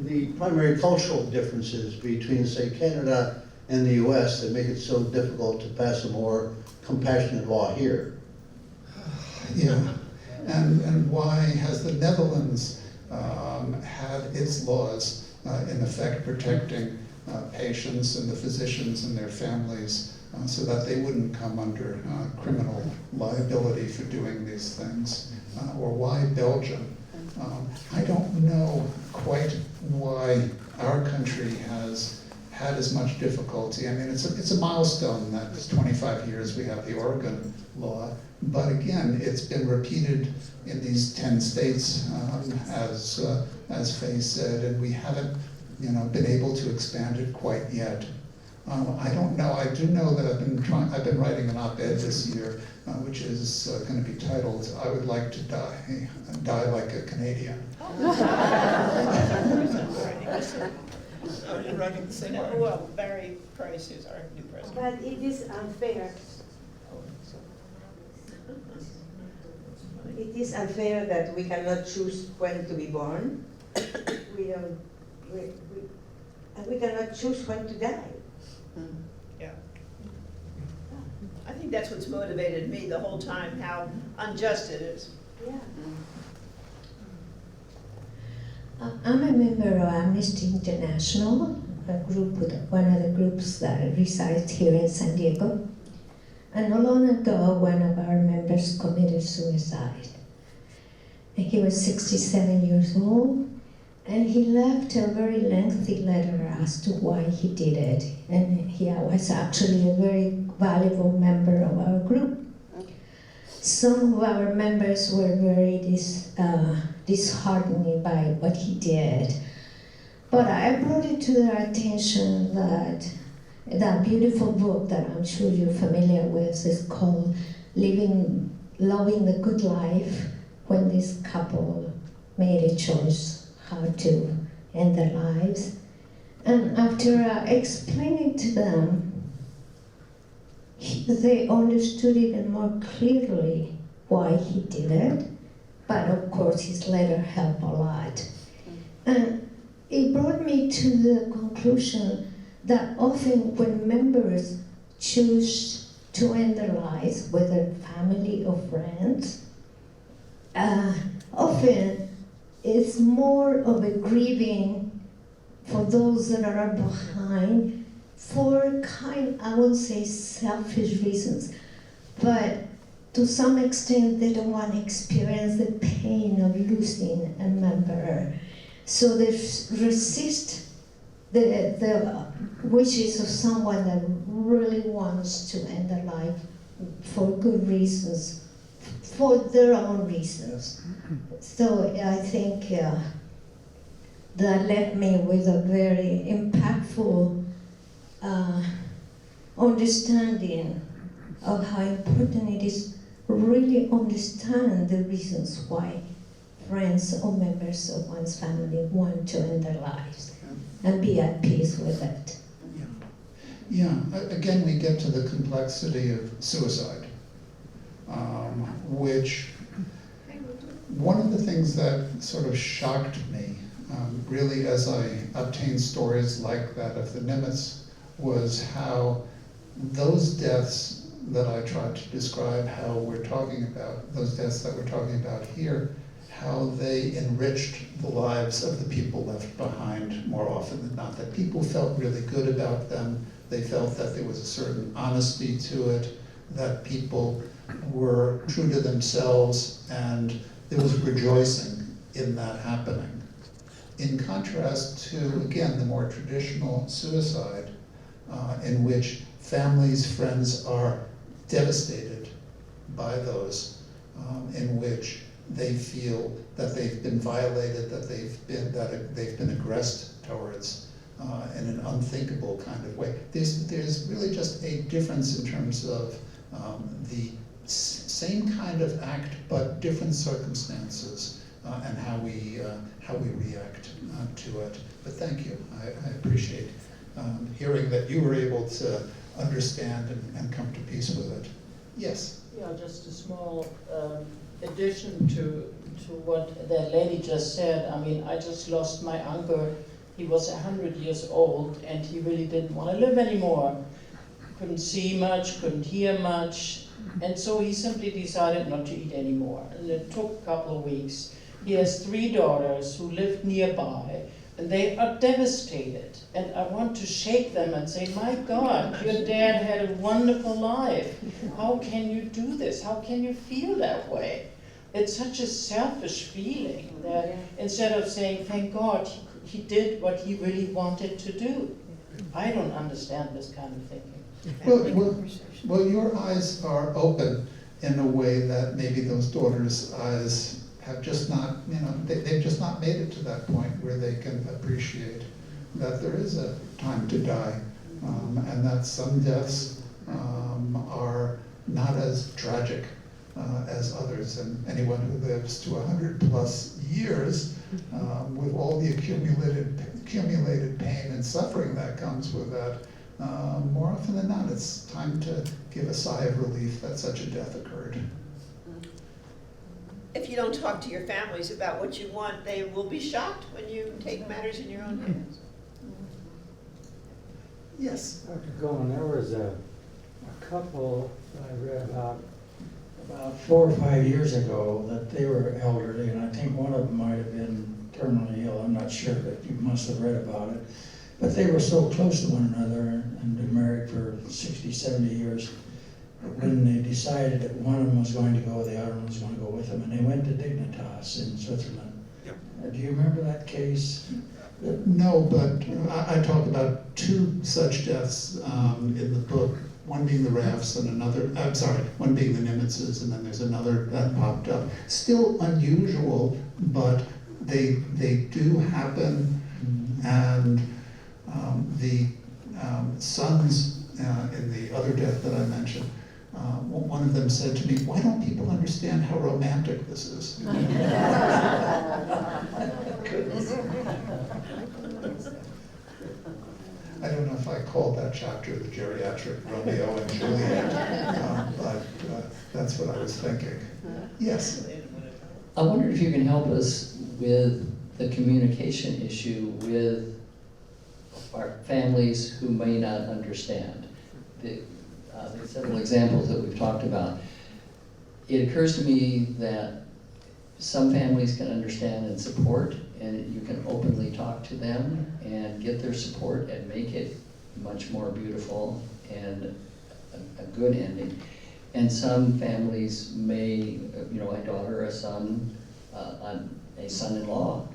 the primary cultural differences between, say, Canada and the U.S. that make it so difficult to pass a more compassionate law here?
Yeah, and why has the Netherlands had its laws in effect protecting patients and the physicians and their families so that they wouldn't come under criminal liability for doing these things. Or why Belgium? I don't know quite why our country has had as much difficulty. I mean, it's a milestone that it's 25 years we have the Oregon law, but again, it's been repeated in these 10 states, as Faye said, and we haven't, been able to expand it quite yet. I don't know. I do know that I've been writing an op-ed this year, which is going to be titled "I Would Like to Die Like a Canadian."
Oh, you're writing the same one? Well, Barry Price is our new president.
But it is unfair.
It is unfair that we cannot choose when to be born. We cannot choose when to die.
Yeah. I think that's what's motivated me the whole time, how unjust it is.
Yeah.
I'm a member of Amnesty International, a group one of the groups that resides here in San Diego. And not long ago, one of our members committed suicide. And he was 67 years old, and he left a very lengthy letter as to why he did it. And he was actually a very valuable member of our group. Some of our members were very disheartened by what he did. But I brought it to their attention that beautiful book that I'm sure you're familiar with is called Loving the Good Life, when this couple made a choice how to end their lives. And after explaining to them, they understood even more clearly why he did it. But of course, his letter helped a lot. And it brought me to the conclusion that often when members choose to end their lives, whether family or friends, often it's more of a grieving for those that are behind for I won't say selfish reasons, but to some extent they don't want to experience the pain of losing a member. So they resist the wishes of someone that really wants to end their life for good reasons, for their own reasons. So I think that left me with a very impactful understanding of how important it is really understand the reasons why friends or members of one's family want to end their lives and be at peace with it.
Yeah, again, we get to the complexity of suicide, which one of the things that sort of shocked me, really as I obtained stories like that of the Nimitz, was how those deaths that I tried to describe, how we're talking about, those deaths that we're talking about here, how they enriched the lives of the people left behind more often than not, that people felt really good about them. They felt that there was a certain honesty to it, that people were true to themselves, and there was rejoicing in that happening. In contrast to, again, the more traditional suicide, in which families, friends are devastated by those, in which they feel that they've been violated, that they've been aggressed towards in an unthinkable kind of way. There's really just a difference in terms of the same kind of act, but different circumstances, and how we react to it. But thank you. I appreciate hearing that you were able to understand and come to peace with it. Yes.
Yeah, just a small addition to what that lady just said. I mean, I just lost my uncle. He was 100 years old, and he really didn't want to live anymore. Couldn't see much, couldn't hear much, and so he simply decided not to eat anymore. And it took a couple of weeks. He has 3 daughters who lived nearby, And they are devastated. And I want to shake them and say, my God, your dad had a wonderful life. How can you do this? How can you feel that way? It's such a selfish feeling that instead of saying, thank God, he did what he really wanted to do. I don't understand this kind of thinking.
Well, your eyes are open in a way that maybe those daughters' eyes have just not, they've just not made it to that point where they can appreciate that there is a time to die, and that some deaths are not as tragic as others, and anyone who lives to 100+ years with all the accumulated pain and suffering that comes with that, more often than not, it's time to give a sigh of relief that such a death occurred.
If you don't talk to your families about what you want, they will be shocked when you take matters in your own hands.
Yes.
Dr. Cohen, there was a couple I read about 4 or 5 years ago that they were elderly, and I think one of them might have been terminally ill. I'm not sure, but you must have read about it. But they were so close to one another and been married for 60, 70 years. When they decided that one of them was going to go, the other one was going to go with them, and they went to Dignitas in Switzerland. Yep. Do you remember that case?
No, but I talk about 2 such deaths in the book, one being the Raffs and another, one being the Nimitzes, and then there's another that popped up. Still unusual, but they do happen, and the sons in the other death that I mentioned, one of them said to me, why don't people understand how romantic this is? I don't know if I called that chapter the geriatric Romeo and Juliet, but that's what I was thinking. Yes?
I wonder if you can help us with the communication issue with our families who may not understand. The several examples that we've talked about. It occurs to me that some families can understand and support, and you can openly talk to them and get their support and make it much more beautiful and a good ending. And some families may, a daughter, a son, a son-in-law.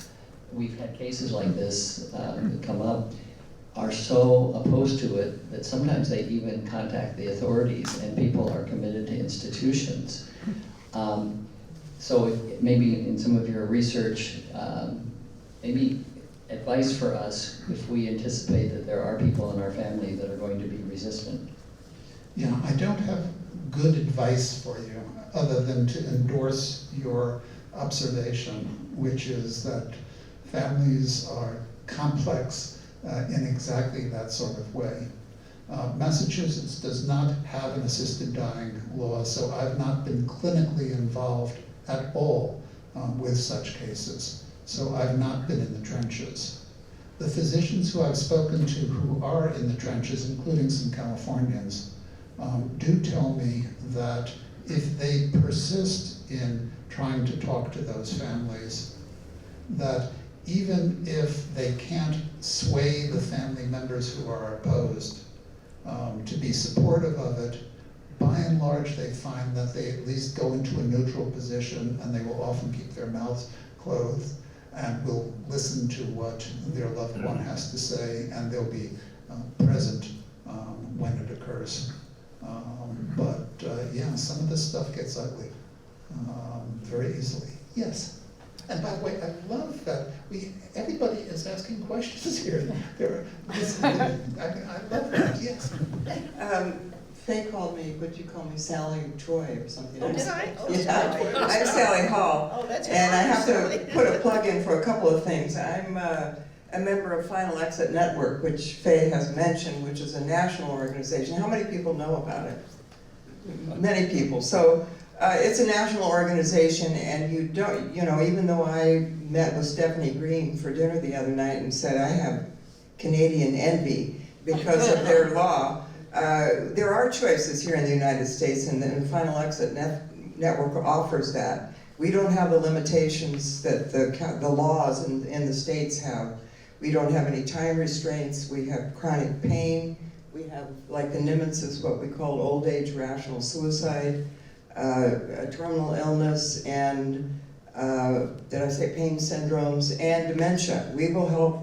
We've had cases like this that come up, are so opposed to it that sometimes they even contact the authorities, and people are committed to institutions. So maybe in some of your research, maybe advice for us if we anticipate that there are people in our family that are going to be resistant.
Yeah, I don't have good advice for you other than to endorse your observation, which is that families are complex in exactly that sort of way. Massachusetts does not have an assisted dying law, so I've not been clinically involved at all with such cases. So I've not been in the trenches. The physicians who I've spoken to who are in the trenches, including some Californians, do tell me that if they persist in trying to talk to those families, that even if they can't sway the family members who are opposed to be supportive of it, by and large they find that they at least go into a neutral position, and they will often keep their mouths closed and will listen to what their loved one has to say, and they'll be present when it occurs. But yeah, some of this stuff gets ugly very easily. Yes? And by the way, I love that everybody is asking questions here. I love that, yes.
They called me, would you call me Sally Troy or something?
Oh, did I? Oh,
yeah, I'm Sally Hall.
Oh, that's
and I have
Sally.
to put a plug in for a couple of things. I'm a member of Final Exit Network, which Faye has mentioned, which is a national organization. How many people know about it? Many people. So it's a national organization, and you don't, even though I met with Stephanie Green for dinner the other night and said I have Canadian envy because of their law, there are choices here in the United States, and the Final Exit Network offers that. We don't have the limitations that the laws in the states have. We don't have any time restraints. We have chronic pain. We have, like the Nimitz's, what we call old age rational suicide, a terminal illness, and did I say pain syndromes, and dementia. We will help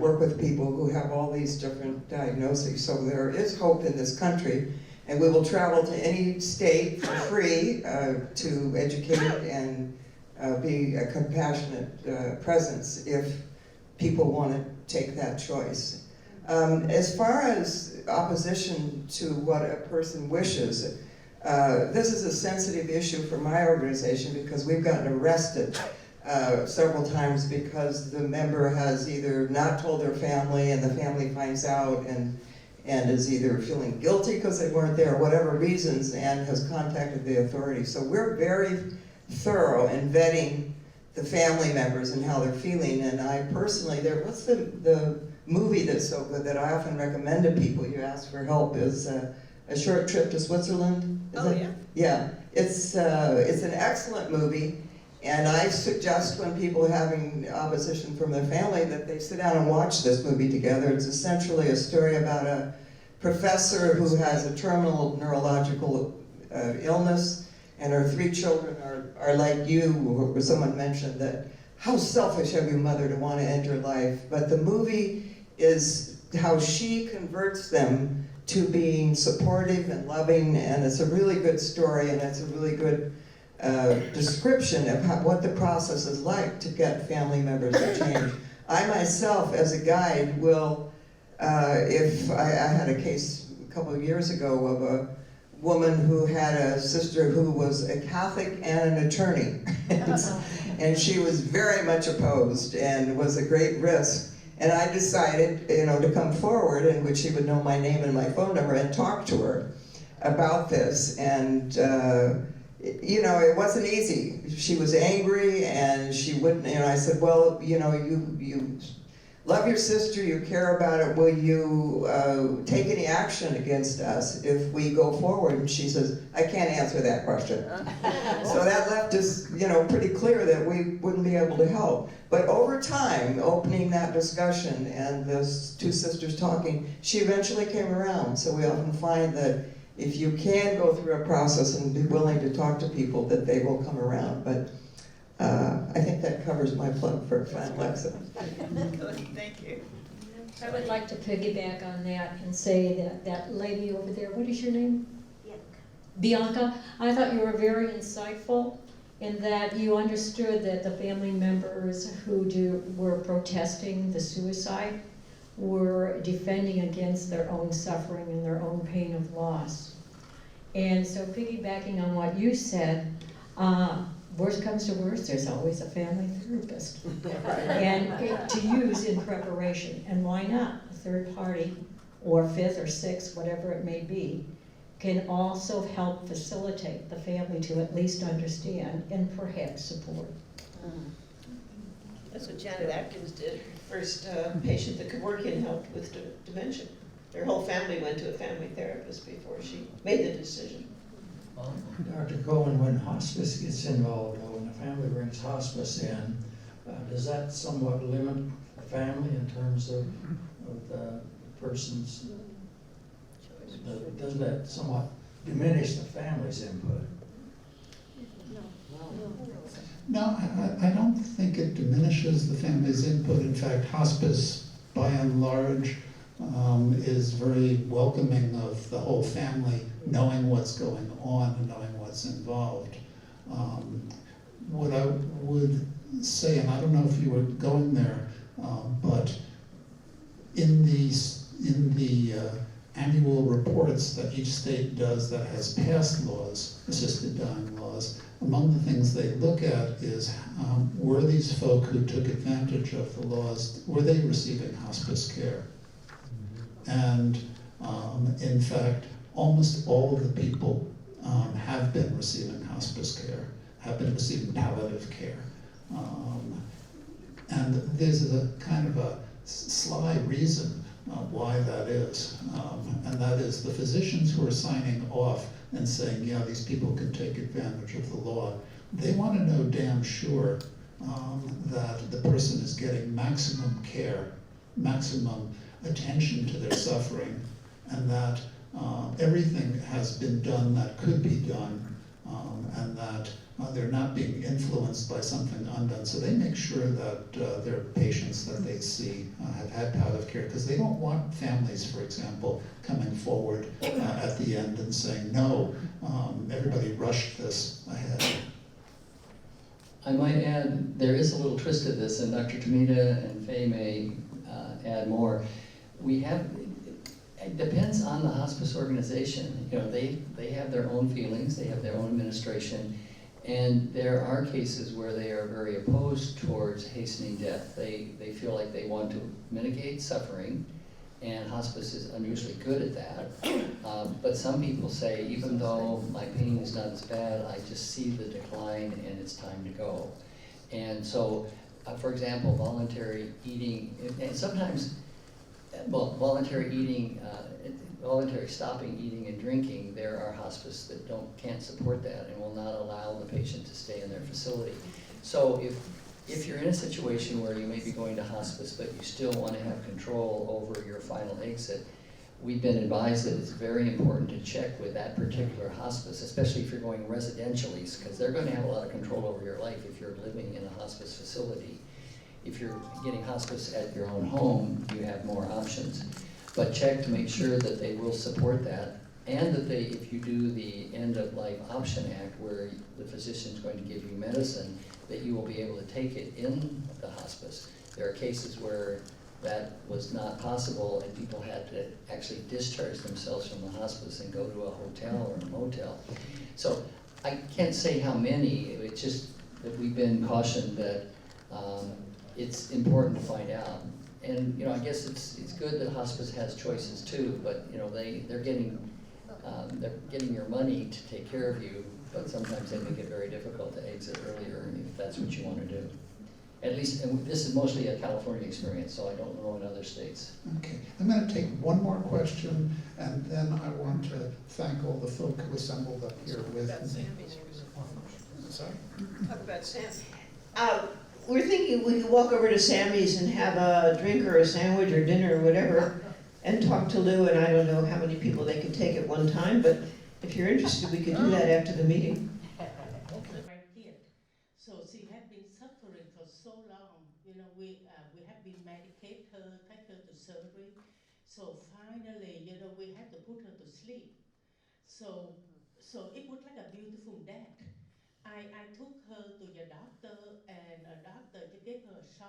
work with people who have all these different diagnoses. So there is hope in this country, and we will travel to any state for free to educate and be a compassionate presence if people want to take that choice. As far as opposition to what a person wishes, this is a sensitive issue for my organization because we've gotten arrested several times because the member has either not told their family and the family finds out and is either feeling guilty because they weren't there, whatever reasons, and has contacted the authorities. So we're very thorough in vetting the family members and how they're feeling. And I personally, what's the movie that's so good that I often recommend to people, you ask for help, is A Short Trip to Switzerland.
Yeah.
Yeah, it's an excellent movie, and I suggest when people are having opposition from their family that they sit down and watch this movie together. It's essentially a story about a professor who has a terminal neurological illness, and her 3 children are like you, or someone mentioned that, how selfish of your mother to want to end your life. But the movie is how she converts them to being supportive and loving, and it's a really good story, and it's a really good description of what the process is like to get family members to change. I myself, as a guide, will, if I had a case a couple of years ago of a woman who had a sister who was a Catholic and an attorney, and she was very much opposed and was a great risk. And I decided, to come forward, in which she would know my name and my phone number, and talk to her about this. And it wasn't easy. She was angry, and she wouldn't. I said, well, you love your sister, you care about it. Will you take any action against us if we go forward? And she says, I can't answer that question. So that left us, pretty clear that we wouldn't be able to help. But over time, opening that discussion and those 2 sisters talking, she eventually came around. So we often find that if you can go through a process and be willing to talk to people, that they will come around. But I think that covers my plug for Final Exit.
Thank you.
I would like to piggyback on that and say that lady over there, what is your name? Bianca. I thought you were very insightful in that you understood that the family members who were protesting the suicide were defending against their own suffering and their own pain of loss. And so piggybacking on what you said, worst comes to worst, there's always a family therapist. And to use in preparation. And why not? A third party, or 5th or 6th, whatever it may be, can also help facilitate the family to at least understand and perhaps support.
That's what Janet Atkins did. First patient that could work in helped with dementia. Their whole family went to a family therapist before she made the decision.
Dr. Cohen, when hospice gets involved, or when a family brings hospice in, does that somewhat limit the family in terms of the person's, doesn't that somewhat diminish the family's input?
No, I don't think it diminishes the family's input. In fact, hospice, by and large, is very welcoming of the whole family knowing what's going on and knowing what's involved. What I would say, and I don't know if you were going there, but in the annual reports that each state does that has passed laws, assisted dying laws, among the things they look at is were these folk who took advantage of the laws, were they receiving hospice care? And in fact, almost all of the people have been receiving hospice care, have been receiving palliative care. And there's a kind of a sly reason why that is. And that is the physicians who are signing off and saying, yeah, these people can take advantage of the law, they want to know damn sure that the person is getting maximum care, maximum attention to their suffering, and that everything has been done that could be done, and that they're not being influenced by something undone. So they make sure that their patients that they see have had palliative care, because they don't want families, for example, coming forward at the end and saying, no, everybody rushed this ahead.
I might add, there is a little twist to this, and Dr. Tamita and Faye may add more. It depends on the hospice organization. You know, they have their own feelings, they have their own administration, and there are cases where they are very opposed towards hastening death. They feel like they want to mitigate suffering, and hospice is unusually good at that. But some people say, even though my pain is not as bad, I just see the decline and it's time to go. And so, for example, voluntary eating, and sometimes, well, voluntary eating, voluntary stopping eating and drinking, there are hospice that can't support that and will not allow the patient to stay in their facility. So if you're in a situation where you may be going to hospice, but you still want to have control over your final exit, we've been advised that it's very important to check with that particular hospice, especially if you're going residentially, because they're going to have a lot of control over your life if you're living in a hospice facility. If you're getting hospice at your own home, you have more options. But check to make sure that they will support that, and that if you do the End of Life Option Act, where the physician's going to give you medicine, that you will be able to take it in the hospice. There are cases where that was not possible, and people had to actually discharge themselves from the hospice and go to a hotel or a motel. So I can't say how many, it's just that we've been cautioned that it's important to find out. And I guess it's good that hospice has choices too, but they're getting your money to take care of you, but sometimes they make it very difficult to exit earlier if that's what you want to do. At least, and this is mostly a California experience, so I don't know in other states.
Okay, I'm going to take one more question, and then I want to thank all the folk who assembled up here with me. Sorry?
Talk about Sam.
We're thinking we could walk over to Sammy's and have a drink or a sandwich or dinner or whatever, and talk to Lou, and I don't know how many people they could take at one time, but if you're interested, we could do that after the meeting.
So she had been suffering for so long. We have been medicate her, take her to surgery. So finally, we had to put her to sleep. So it was like a beautiful death. I took her to the doctor, and a doctor just gave her a shot.